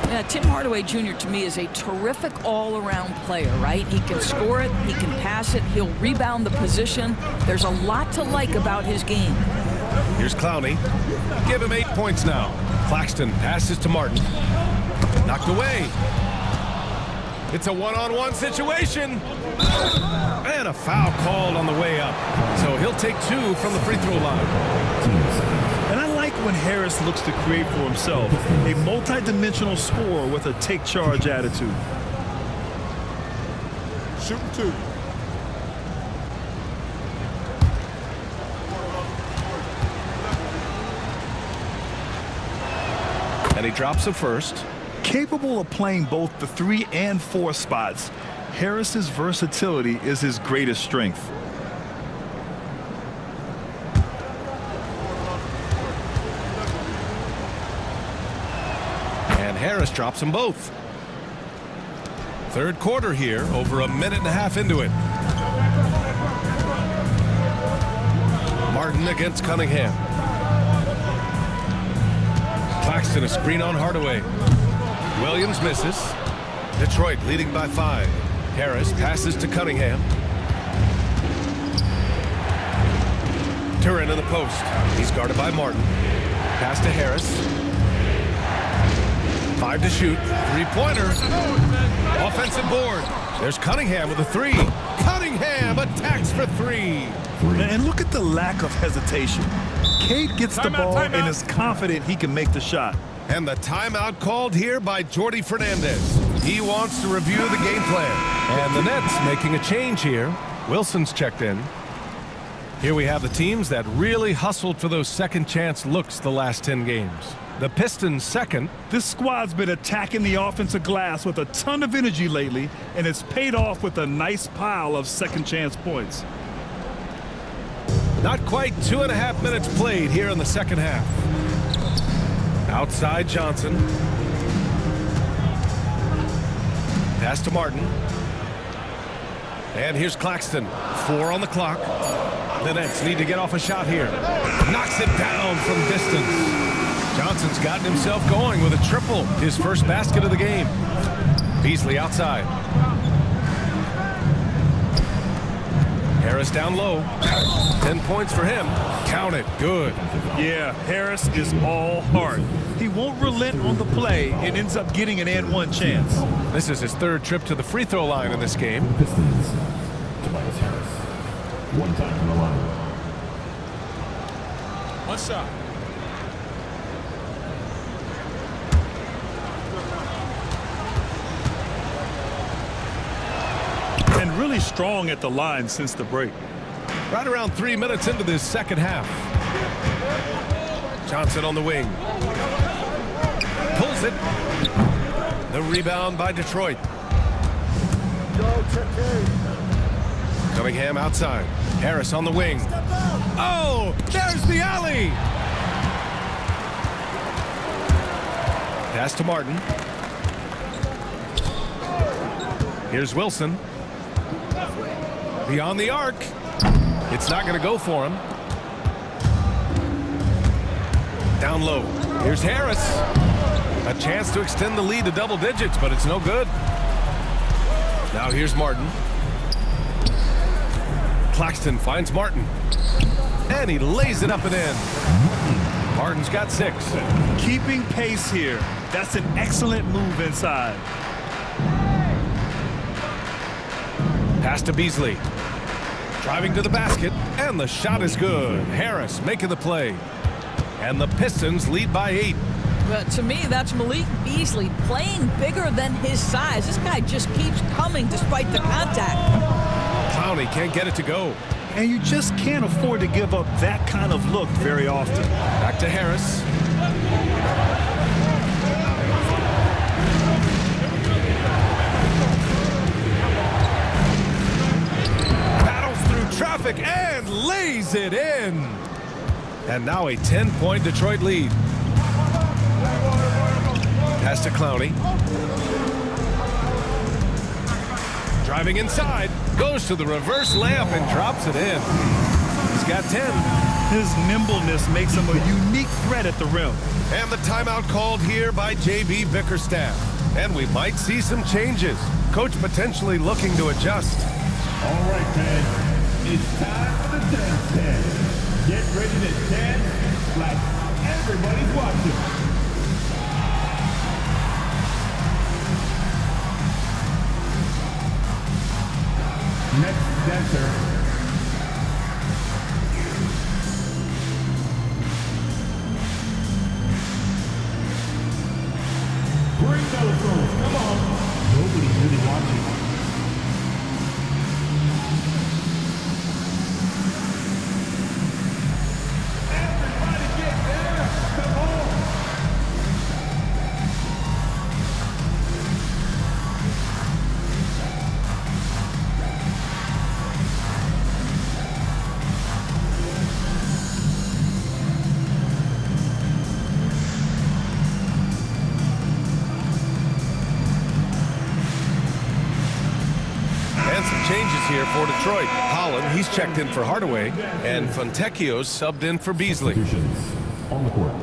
Speaker 3: Yeah, Tim Hardaway Jr. to me is a terrific all-around player, right? He can score it, he can pass it, he'll rebound the position. There's a lot to like about his game.
Speaker 1: Here's Clowney. Give him 8 points now. Claxton passes to Martin. Knocked away. It's a one-on-one situation. And a foul called on the way up. So he'll take 2 from the free throw line.
Speaker 2: And I like when Harris looks to create for himself. A multi-dimensional scorer with a take-charge attitude.
Speaker 5: Shooting 2.
Speaker 1: And he drops the first.
Speaker 2: Capable of playing both the 3 and 4 spots, Harris's versatility is his greatest strength.
Speaker 1: And Harris drops them both. Third quarter here, over a minute and a half into it. Martin against Cunningham. Claxton a screen on Hardaway. Williams misses. Detroit leading by 5. Harris passes to Cunningham. Duran in the post. He's guarded by Martin. Pass to Harris. 5 to shoot. 3-pointer. Offensive board. There's Cunningham with a 3. Cunningham attacks for 3.
Speaker 2: And look at the lack of hesitation. Cade gets the ball and is confident he can make the shot.
Speaker 1: And the timeout called here by Jordi Fernandez. He wants to review the game plan. And the Nets making a change here. Wilson's checked in. Here we have the teams that really hustled for those second chance looks the last 10 games. The Pistons second.
Speaker 2: This squad's been attacking the offensive glass with a ton of energy lately, and it's paid off with a nice pile of second chance points.
Speaker 1: Not quite 2.5 minutes played here in the second half. Outside Johnson. Pass to Martin. And here's Claxton. 4 on the clock. The Nets need to get off a shot here. Knocks it down from distance. Johnson's gotten himself going with a triple. His first basket of the game. Beasley outside. Harris down low. 10 points for him. Count it. Good.
Speaker 2: Yeah, Harris is all heart. He won't relent on the play and ends up getting an and-one chance.
Speaker 1: This is his 3rd trip to the free throw line in this game.
Speaker 6: Pistons. Tobias Harris. 1 time from the line.
Speaker 5: 1 shot.
Speaker 2: And really strong at the line since the break.
Speaker 1: Right around 3 minutes into this second half. Johnson on the wing. Pulls it. The rebound by Detroit. Cunningham outside. Harris on the wing. Oh, there's the alley. Pass to Martin. Here's Wilson. Beyond the arc. It's not going to go for him. Down low. Here's Harris. A chance to extend the lead to double digits, but it's no good. Now here's Martin. Claxton finds Martin. And he lays it up and in. Martin's got 6.
Speaker 2: Keeping pace here. That's an excellent move inside.
Speaker 1: Pass to Beasley. Driving to the basket, and the shot is good. Harris making the play. And the Pistons lead by 8.
Speaker 3: But to me, that's Malik Beasley playing bigger than his size. This guy just keeps coming despite the contact.
Speaker 1: Clowney can't get it to go.
Speaker 2: And you just can't afford to give up that kind of look very often.
Speaker 1: Back to Harris. Battles through traffic and lays it in. And now a 10-point Detroit lead. Pass to Clowney. Driving inside, goes to the reverse layup and drops it in. He's got 10.
Speaker 2: His nimbleness makes him a unique threat at the rim.
Speaker 1: And the timeout called here by J.B. Bickerstaff. And we might see some changes. Coach potentially looking to adjust.
Speaker 6: All right, man. It's time for the dance dance. Get ready to dance like everybody's watching. Next dancer. Bring those girls. Come on. Nobody's really watching.
Speaker 1: Changes here for Detroit. Holland, he's checked in for Hardaway, and Fontecchio's subbed in for Beasley.
Speaker 6: On the court.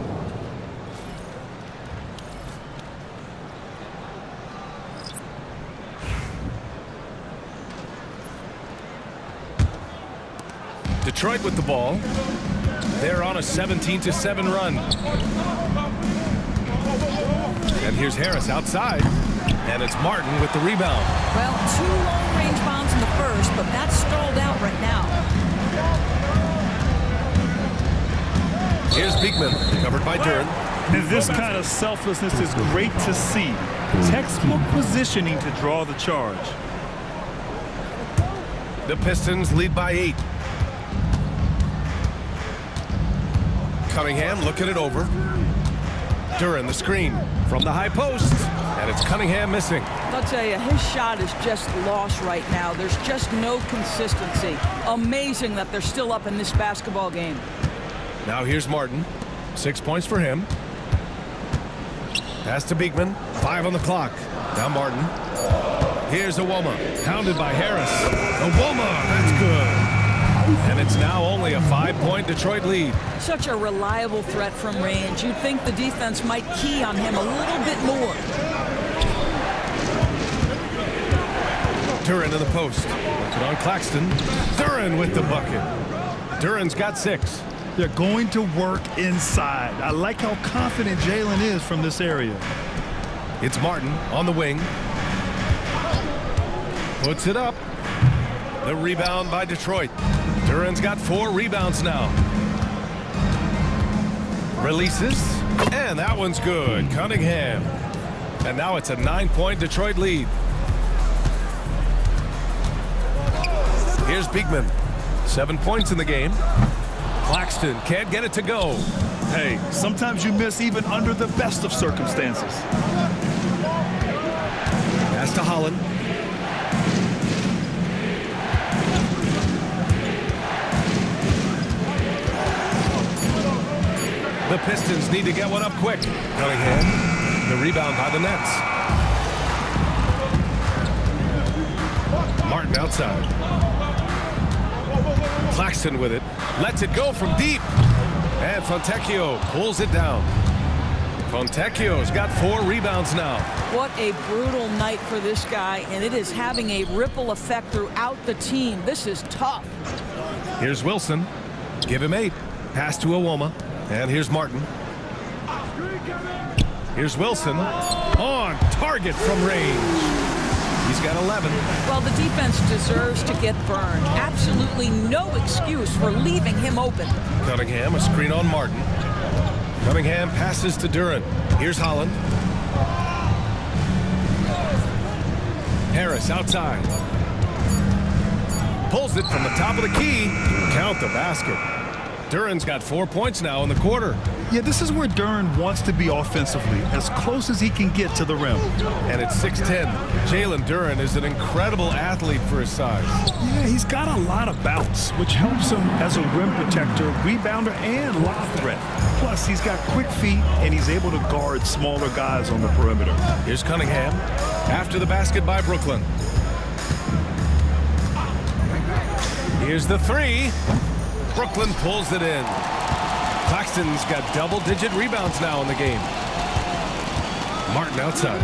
Speaker 1: Detroit with the ball. They're on a 17-7 run. And here's Harris outside. And it's Martin with the rebound.
Speaker 3: Well, 2 long-range bombs in the first, but that's stalled out right now.
Speaker 1: Here's Beekman, covered by Duren.
Speaker 2: And this kind of selflessness is great to see. Textbook positioning to draw the charge.
Speaker 1: The Pistons lead by 8. Cunningham looking it over. Duren the screen from the high post. And it's Cunningham missing.
Speaker 3: I'll tell you, his shot is just lost right now. There's just no consistency. Amazing that they're still up in this basketball game.
Speaker 1: Now here's Martin. 6 points for him. Pass to Beekman. 5 on the clock. Now Martin. Here's Awoma. Pounded by Harris. Awoma, that's good. And it's now only a 5-point Detroit lead.
Speaker 3: Such a reliable threat from range. You'd think the defense might key on him a little bit more.
Speaker 1: Duren to the post. Puts it on Claxton. Duren with the bucket. Duren's got 6.
Speaker 2: They're going to work inside. I like how confident Jalen is from this area.
Speaker 1: It's Martin on the wing. Puts it up. The rebound by Detroit. Duren's got 4 rebounds now. Releases. And that one's good. Cunningham. And now it's a 9-point Detroit lead. Here's Beekman. 7 points in the game. Claxton can't get it to go.
Speaker 2: Hey, sometimes you miss even under the best of circumstances.
Speaker 1: Pass to Holland. The Pistons need to get one up quick. Cunningham, the rebound by the Nets. Martin outside. Claxton with it. Lets it go from deep. And Fontecchio pulls it down. Fontecchio's got 4 rebounds now.
Speaker 3: What a brutal night for this guy, and it is having a ripple effect throughout the team. This is tough.
Speaker 1: Here's Wilson. Give him 8. Pass to Iwoma. And here's Martin. Here's Wilson. On target from range. He's got 11.
Speaker 3: Well, the defense deserves to get burned. Absolutely no excuse for leaving him open.
Speaker 1: Cunningham, a screen on Martin. Cunningham passes to Duran. Here's Holland. Harris outside. Pulls it from the top of the key. Count the basket. Duran's got 4 points now in the quarter.
Speaker 2: Yeah, this is where Duran wants to be offensively, as close as he can get to the rim.
Speaker 1: And it's 6'10". Jalen Duran is an incredible athlete for his size.
Speaker 2: Yeah, he's got a lot of bounce, which helps him as a rim protector, rebounder, and lob threat. Plus, he's got quick feet, and he's able to guard smaller guys on the perimeter.
Speaker 1: Here's Cunningham. After the basket by Brooklyn. Here's the 3. Brooklyn pulls it in. Claxton's got double-digit rebounds now in the game. Martin outside.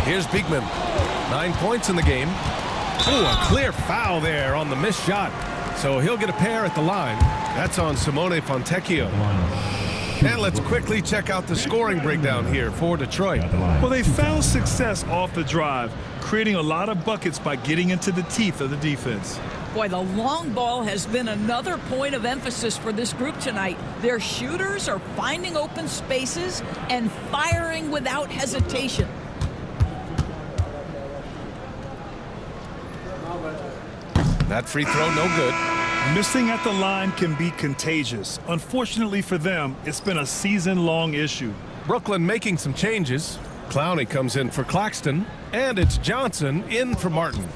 Speaker 1: Here's Beekman. 9 points in the game. Ooh, a clear foul there on the missed shot. So he'll get a pair at the line. That's on Simone Fontecchio. And let's quickly check out the scoring breakdown here for Detroit.
Speaker 2: Well, they found success off the drive, creating a lot of buckets by getting into the teeth of the defense.
Speaker 3: Boy, the long ball has been another point of emphasis for this group tonight. Their shooters are finding open spaces and firing without hesitation.
Speaker 1: That free throw, no good.
Speaker 2: Missing at the line can be contagious. Unfortunately for them, it's been a season-long issue.
Speaker 1: Brooklyn making some changes. Clowney comes in for Claxton, and it's Johnson in for Martin.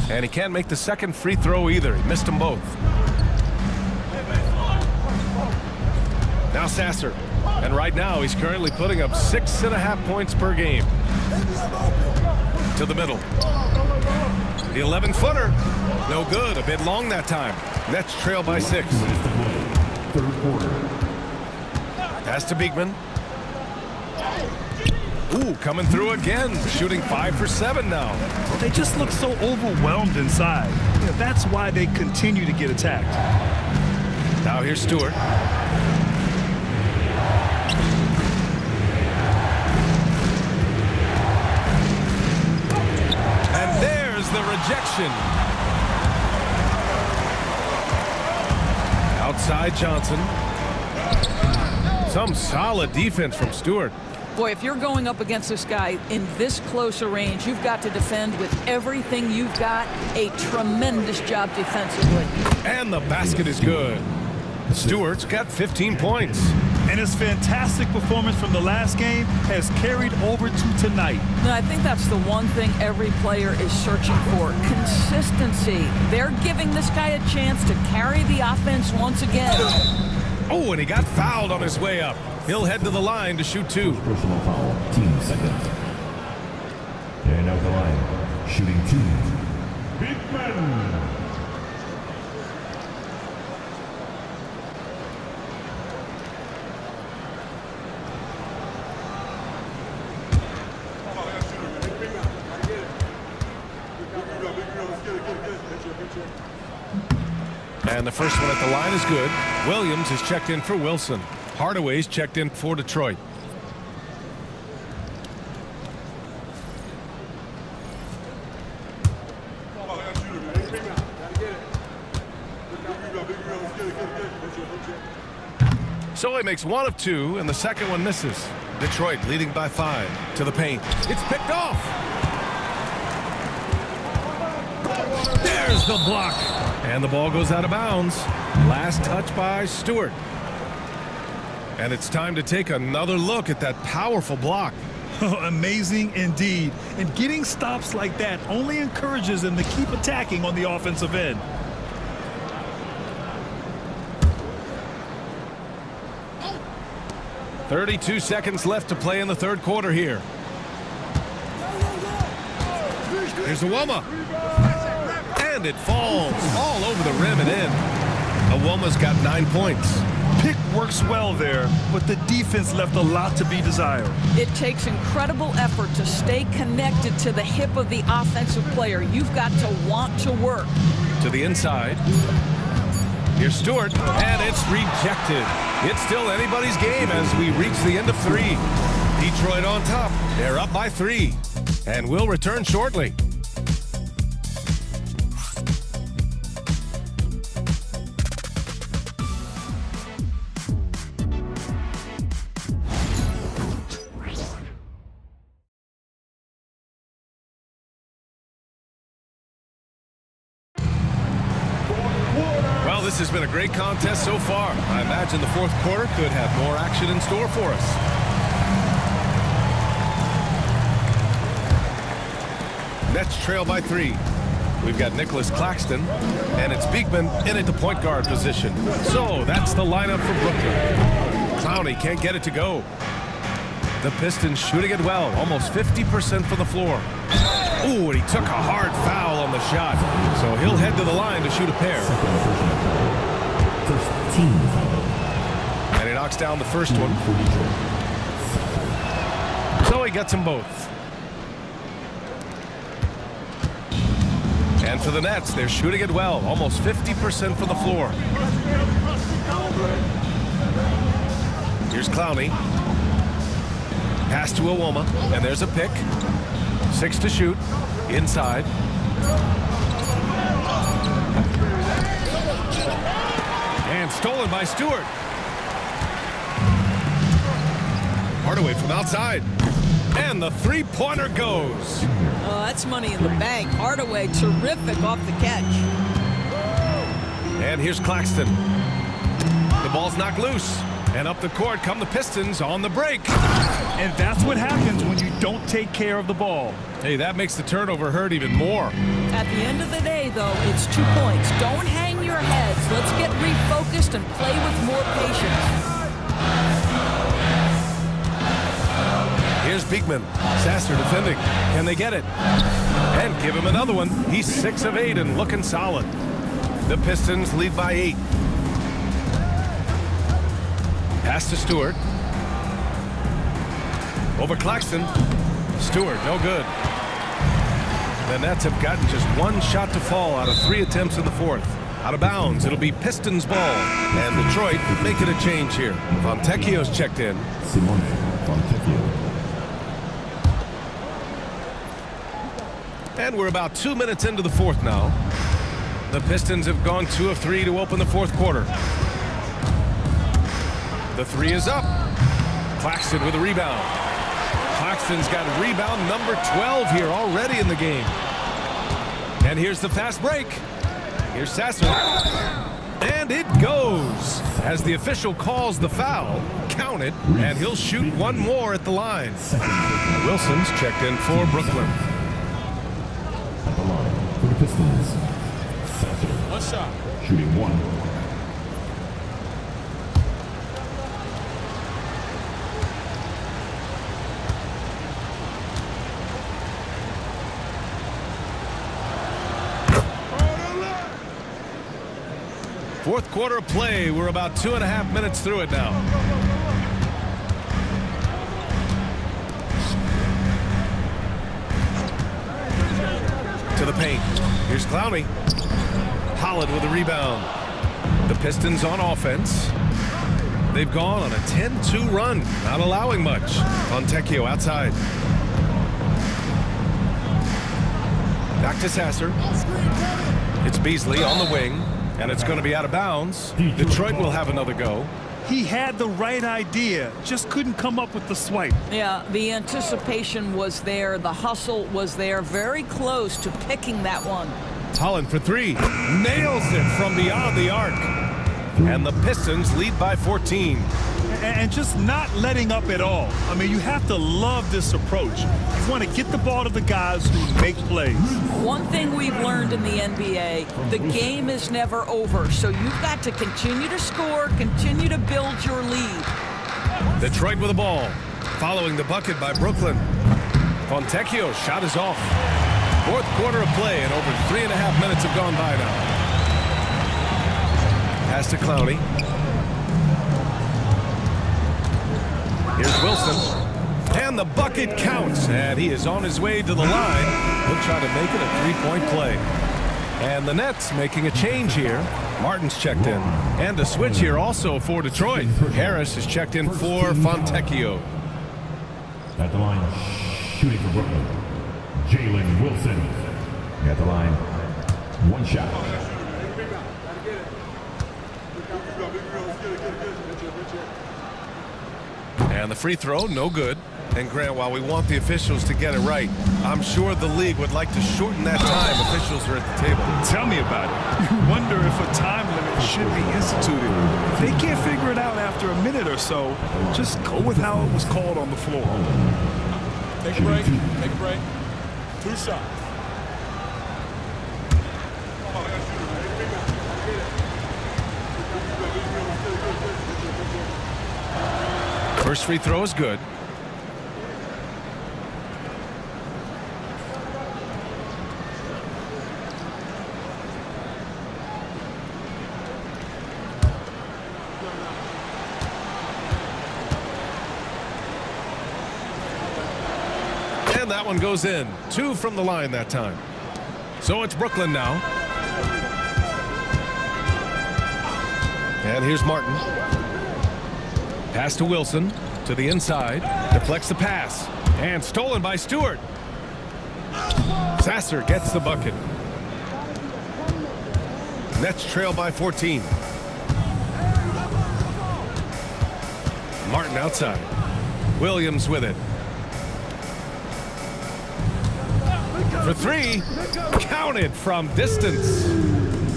Speaker 1: And he can't make the second free throw either. He missed them both. Now Sasser. And right now he's currently putting up 6.5 points per game. To the middle. The 11-footer. No good. A bit long that time. Nets trail by 6. Pass to Beekman. Ooh, coming through again. Shooting 5 for 7 now.
Speaker 2: They just look so overwhelmed inside. Yeah, that's why they continue to get attacked.
Speaker 1: Now here's Stewart. And there's the rejection. Outside Johnson. Some solid defense from Stewart.
Speaker 3: Boy, if you're going up against this guy in this close a range, you've got to defend with everything you've got. A tremendous job defensively.
Speaker 1: And the basket is good. Stewart's got 15 points.
Speaker 2: And his fantastic performance from the last game has carried over to tonight.
Speaker 3: And I think that's the one thing every player is searching for. Consistency. They're giving this guy a chance to carry the offense once again.
Speaker 1: Oh, and he got fouled on his way up. He'll head to the line to shoot 2.
Speaker 6: Personal foul, team second. And out the line, shooting 2. Beekman.
Speaker 1: And the first one at the line is good. Williams is checked in for Wilson. Hardaway's checked in for Detroit. So he makes 1 of 2, and the second one misses. Detroit leading by 5 to the paint. It's picked off. There's the block. And the ball goes out of bounds. Last touch by Stewart. And it's time to take another look at that powerful block.
Speaker 2: Amazing indeed. And getting stops like that only encourages them to keep attacking on the offensive end.
Speaker 1: .32 seconds left to play in the third quarter here. Here's Awoma. And it falls all over the rim and in. Awoma's got 9 points.
Speaker 2: Pick works well there, but the defense left a lot to be desired.
Speaker 3: It takes incredible effort to stay connected to the hip of the offensive player. You've got to want to work.
Speaker 1: To the inside. Here's Stewart, and it's rejected. It's still anybody's game as we reach the end of 3. Detroit on top. They're up by 3. And we'll return shortly. This has been a great contest so far. I imagine the fourth quarter could have more action in store for us. Nets trail by 3. We've got Nicholas Claxton, and it's Beekman in at the point guard position. So that's the lineup for Brooklyn. Clowney can't get it to go. The Pistons shooting it well, almost 50% from the floor. Ooh, and he took a hard foul on the shot. So he'll head to the line to shoot a pair. And he knocks down the first one. So he gets them both. And for the Nets, they're shooting it well, almost 50% from the floor. Here's Clowney. Pass to Awoma, and there's a pick. 6 to shoot. Inside. And stolen by Stewart. Hardaway from outside. And the three-pointer goes.
Speaker 3: Oh, that's money in the bank. Hardaway, terrific off the catch.
Speaker 1: And here's Claxton. The ball's knocked loose. And up the court come the Pistons on the break.
Speaker 2: And that's what happens when you don't take care of the ball.
Speaker 1: Hey, that makes the turnover hurt even more.
Speaker 3: At the end of the day, though, it's 2 points. Don't hang your heads. Let's get refocused and play with more patience.
Speaker 1: Here's Beekman. Sasser defending. Can they get it? And give him another one. He's 6 of 8 and looking solid. The Pistons lead by 8. Pass to Stewart. Over Claxton. Stewart, no good. The Nets have gotten just 1 shot to fall out of 3 attempts in the fourth. Out of bounds, it'll be Pistons ball. And Detroit making a change here. Fontecchio's checked in.
Speaker 6: Simone Fontecchio.
Speaker 1: And we're about 2 minutes into the fourth now. The Pistons have gone 2 of 3 to open the fourth quarter. The 3 is up. Claxton with a rebound. Claxton's got rebound number 12 here already in the game. And here's the fast break. Here's Sasser. And it goes. As the official calls the foul, count it, and he'll shoot 1 more at the line. Wilson's checked in for Brooklyn.
Speaker 6: At the line for the Pistons. Sasser.
Speaker 5: 1 shot.
Speaker 6: Shooting 1.
Speaker 1: Fourth quarter of play. We're about 2.5 minutes through it now. To the paint. Here's Clowney. Holland with a rebound. The Pistons on offense. They've gone on a 10-2 run, not allowing much. Fontecchio outside. Back to Sasser. It's Beasley on the wing. And it's going to be out of bounds. Detroit will have another go.
Speaker 2: He had the right idea, just couldn't come up with the swipe.
Speaker 3: Yeah, the anticipation was there. The hustle was there. Very close to picking that one.
Speaker 1: Holland for 3. Nails it from beyond the arc. And the Pistons lead by 14.
Speaker 2: And just not letting up at all. I mean, you have to love this approach. You want to get the ball to the guys who make plays.
Speaker 3: One thing we've learned in the NBA, the game is never over. So you've got to continue to score, continue to build your lead.
Speaker 1: Detroit with the ball. Following the bucket by Brooklyn. Fontecchio's shot is off. Fourth quarter of play, and over 3.5 minutes have gone by now. Pass to Clowney. Here's Wilson. And the bucket counts, and he is on his way to the line. He'll try to make it a three-point play. And the Nets making a change here. Martin's checked in. And a switch here also for Detroit. Harris is checked in for Fontecchio.
Speaker 6: At the line, shooting for Brooklyn, Jalen Wilson. At the line, one shot.
Speaker 1: And the free throw, no good. And Grant, while we want the officials to get it right, I'm sure the league would like to shorten that time officials are at the table.
Speaker 2: Tell me about it. You wonder if a time limit should be instituted. If they can't figure it out after a minute or so, just go with how it was called on the floor.
Speaker 5: Take a break. Take a break. 2 shots.
Speaker 1: First free throw is good. And that one goes in. 2 from the line that time. So it's Brooklyn now. And here's Martin. Pass to Wilson, to the inside, deflects the pass, and stolen by Stewart. Sasser gets the bucket. Nets trail by 14. Martin outside. Williams with it. For 3, counted from distance.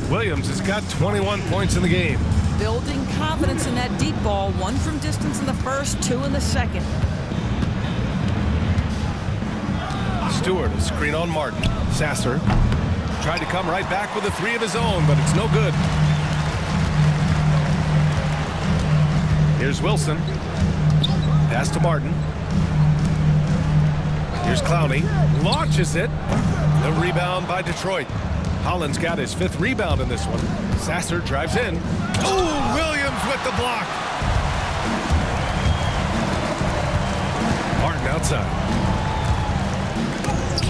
Speaker 1: Williams has got 21 points in the game.
Speaker 3: Building confidence in that deep ball. 1 from distance in the first, 2 in the second.
Speaker 1: Stewart, a screen on Martin. Sasser tried to come right back with a 3 of his own, but it's no good. Here's Wilson. Pass to Martin. Here's Clowney. Launches it. The rebound by Detroit. Holland's got his 5th rebound in this one. Sasser drives in. Oh, Williams with the block. Martin outside.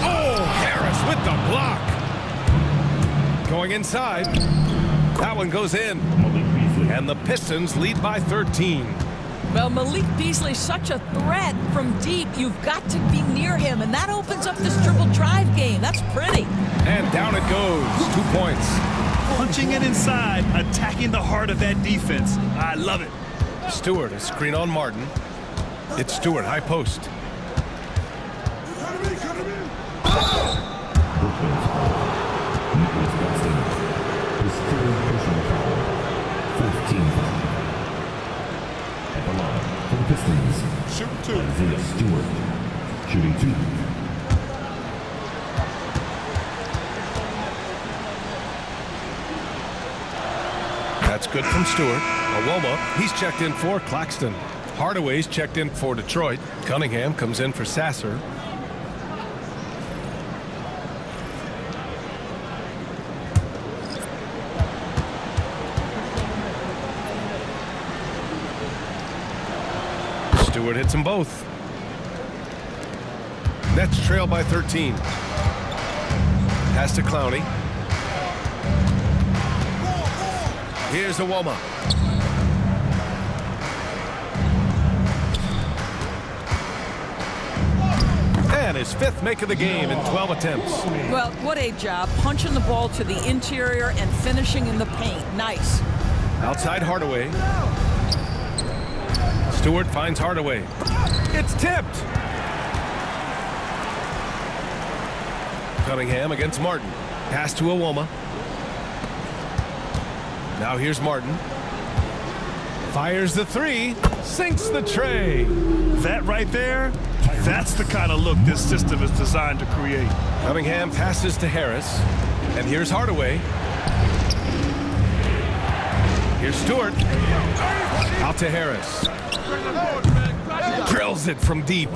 Speaker 1: Oh, Harris with the block. Going inside. That one goes in. And the Pistons lead by 13.
Speaker 3: Well, Malik Beasley's such a threat from deep. You've got to be near him, and that opens up this triple drive game. That's pretty.
Speaker 1: And down it goes. 2 points.
Speaker 2: Punching it inside, attacking the heart of that defense. I love it.
Speaker 1: Stewart, a screen on Martin. It's Stewart, high post.
Speaker 6: His 3rd personal foul, 15th. At the line for the Pistons,
Speaker 5: Shoot 2.
Speaker 6: Isaiah Stewart, shooting 2.
Speaker 1: That's good from Stewart. Awoma, he's checked in for Claxton. Hardaway's checked in for Detroit. Cunningham comes in for Sasser. Stewart hits them both. Nets trail by 13. Pass to Clowney. Here's Awoma. And his 5th make of the game in 12 attempts.
Speaker 3: Well, what a job. Punching the ball to the interior and finishing in the paint. Nice.
Speaker 1: Outside Hardaway. Stewart finds Hardaway. It's tipped. Cunningham against Martin. Pass to Awoma. Now here's Martin. Fires the 3. Sinks the tray.
Speaker 2: That right there, that's the kind of look this system is designed to create.
Speaker 1: Cunningham passes to Harris. And here's Hardaway. Here's Stewart. Out to Harris. Drills it from deep.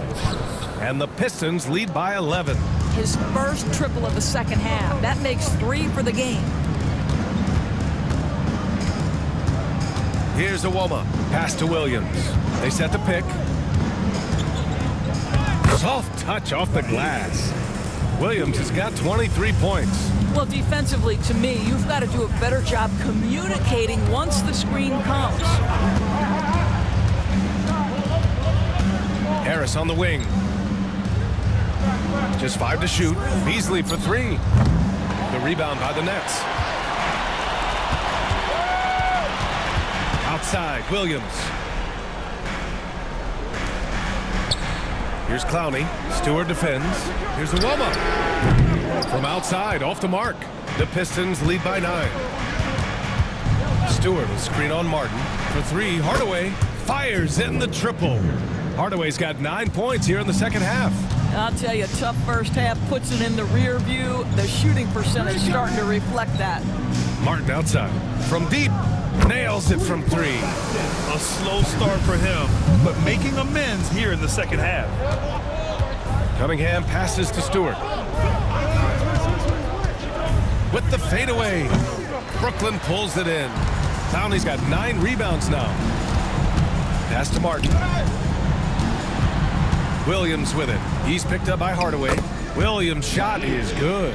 Speaker 1: And the Pistons lead by 11.
Speaker 3: his first triple of the second half. That makes 3 for the game.
Speaker 1: Here's Iwoma. Pass to Williams. They set the pick. Soft touch off the glass. Williams has got 23 points.
Speaker 3: Well, defensively, to me, you've got to do a better job communicating once the screen comes.
Speaker 1: Harris on the wing. Just 5 to shoot. Beasley for 3. The rebound by the Nets. Outside, Williams. Here's Clowney. Stewart defends. Here's Iwoma. From outside, off the mark. The Pistons lead by 9. Stewart will screen on Martin. For 3, Hardaway fires in the triple. Hardaway's got 9 points here in the second half.
Speaker 3: I'll tell you, tough first half puts it in the rear view. The shooting percentage starting to reflect that.
Speaker 1: Martin outside. From deep. Nails it from 3.
Speaker 2: A slow start for him, but making amends here in the second half.
Speaker 1: Cunningham passes to Stewart. With the fadeaway. Brooklyn pulls it in. Clowney's got 9 rebounds now. Pass to Martin. Williams with it. He's picked up by Hardaway. Williams' shot is good.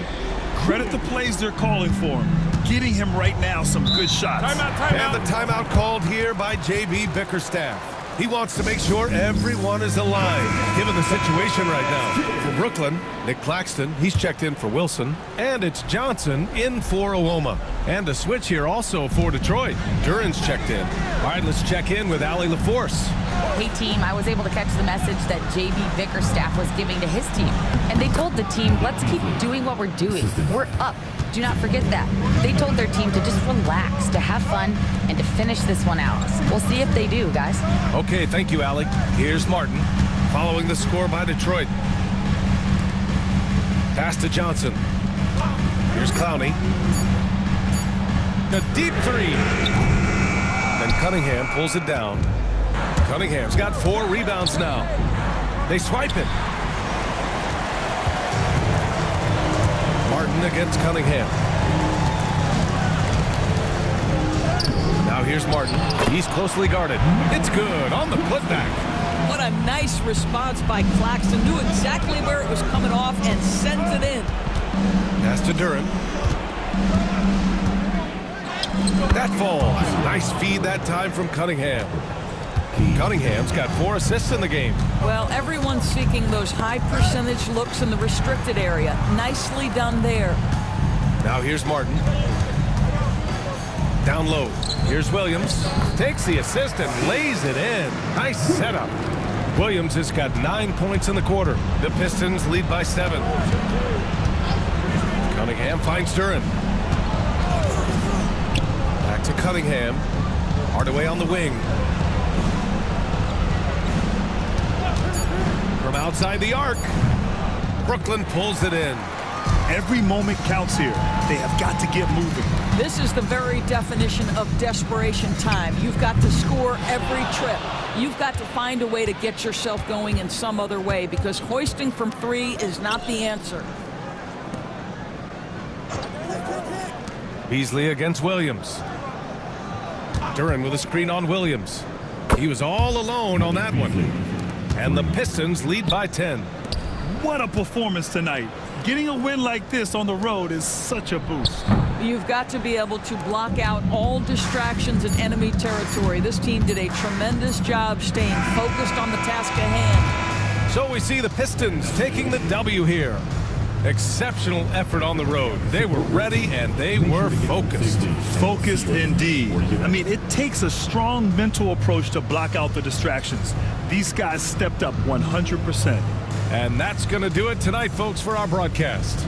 Speaker 2: Credit the plays they're calling for him. Getting him right now some good shots.
Speaker 1: Timeout. And the timeout called here by J.B. Bickerstaff. He wants to make sure everyone is aligned, given the situation right now. For Brooklyn, Nick Claxton, he's checked in for Wilson. And it's Johnson in for Iwoma. And a switch here also for Detroit. Duran's checked in. All right, let's check in with Allie LaForce.
Speaker 4: Hey team, I was able to catch the message that JB Bickerstaff was giving to his team. And they told the team, let's keep doing what we're doing. We're up. Do not forget that. They told their team to just relax, to have fun, and to finish this one out. We'll see if they do, guys.
Speaker 1: Okay, thank you, Allie. Here's Martin, following the score by Detroit. Pass to Johnson. Here's Clowney. A deep 3. Then Cunningham pulls it down. Cunningham's got 4 rebounds now. They swipe it. Martin against Cunningham. Now here's Martin. He's closely guarded. It's good on the putback.
Speaker 3: What a nice response by Claxton. Knew exactly where it was coming off and sent it in.
Speaker 1: Pass to Duran. That falls. Nice feed that time from Cunningham. Cunningham's got 4 assists in the game.
Speaker 3: Well, everyone's seeking those high percentage looks in the restricted area. Nicely done there.
Speaker 1: Now here's Martin. Down low. Here's Williams. Takes the assist and lays it in. Nice setup. Williams has got 9 points in the quarter. The Pistons lead by 7. Cunningham finds Duran. Back to Cunningham. Hardaway on the wing. From outside the arc, Brooklyn pulls it in.
Speaker 2: Every moment counts here. They have got to get moving.
Speaker 3: This is the very definition of desperation time. You've got to score every trip. You've got to find a way to get yourself going in some other way, because hoisting from 3 is not the answer.
Speaker 1: Beasley against Williams. Duran with a screen on Williams. He was all alone on that one. And the Pistons lead by 10.
Speaker 2: What a performance tonight. Getting a win like this on the road is such a boost.
Speaker 3: You've got to be able to block out all distractions in enemy territory. This team did a tremendous job staying focused on the task at hand.
Speaker 1: So we see the Pistons taking the W here. Exceptional effort on the road. They were ready and they were focused.
Speaker 2: Focused indeed. I mean, it takes a strong mental approach to block out the distractions. These guys stepped up 100%.
Speaker 1: And that's going to do it tonight, folks, for our broadcast.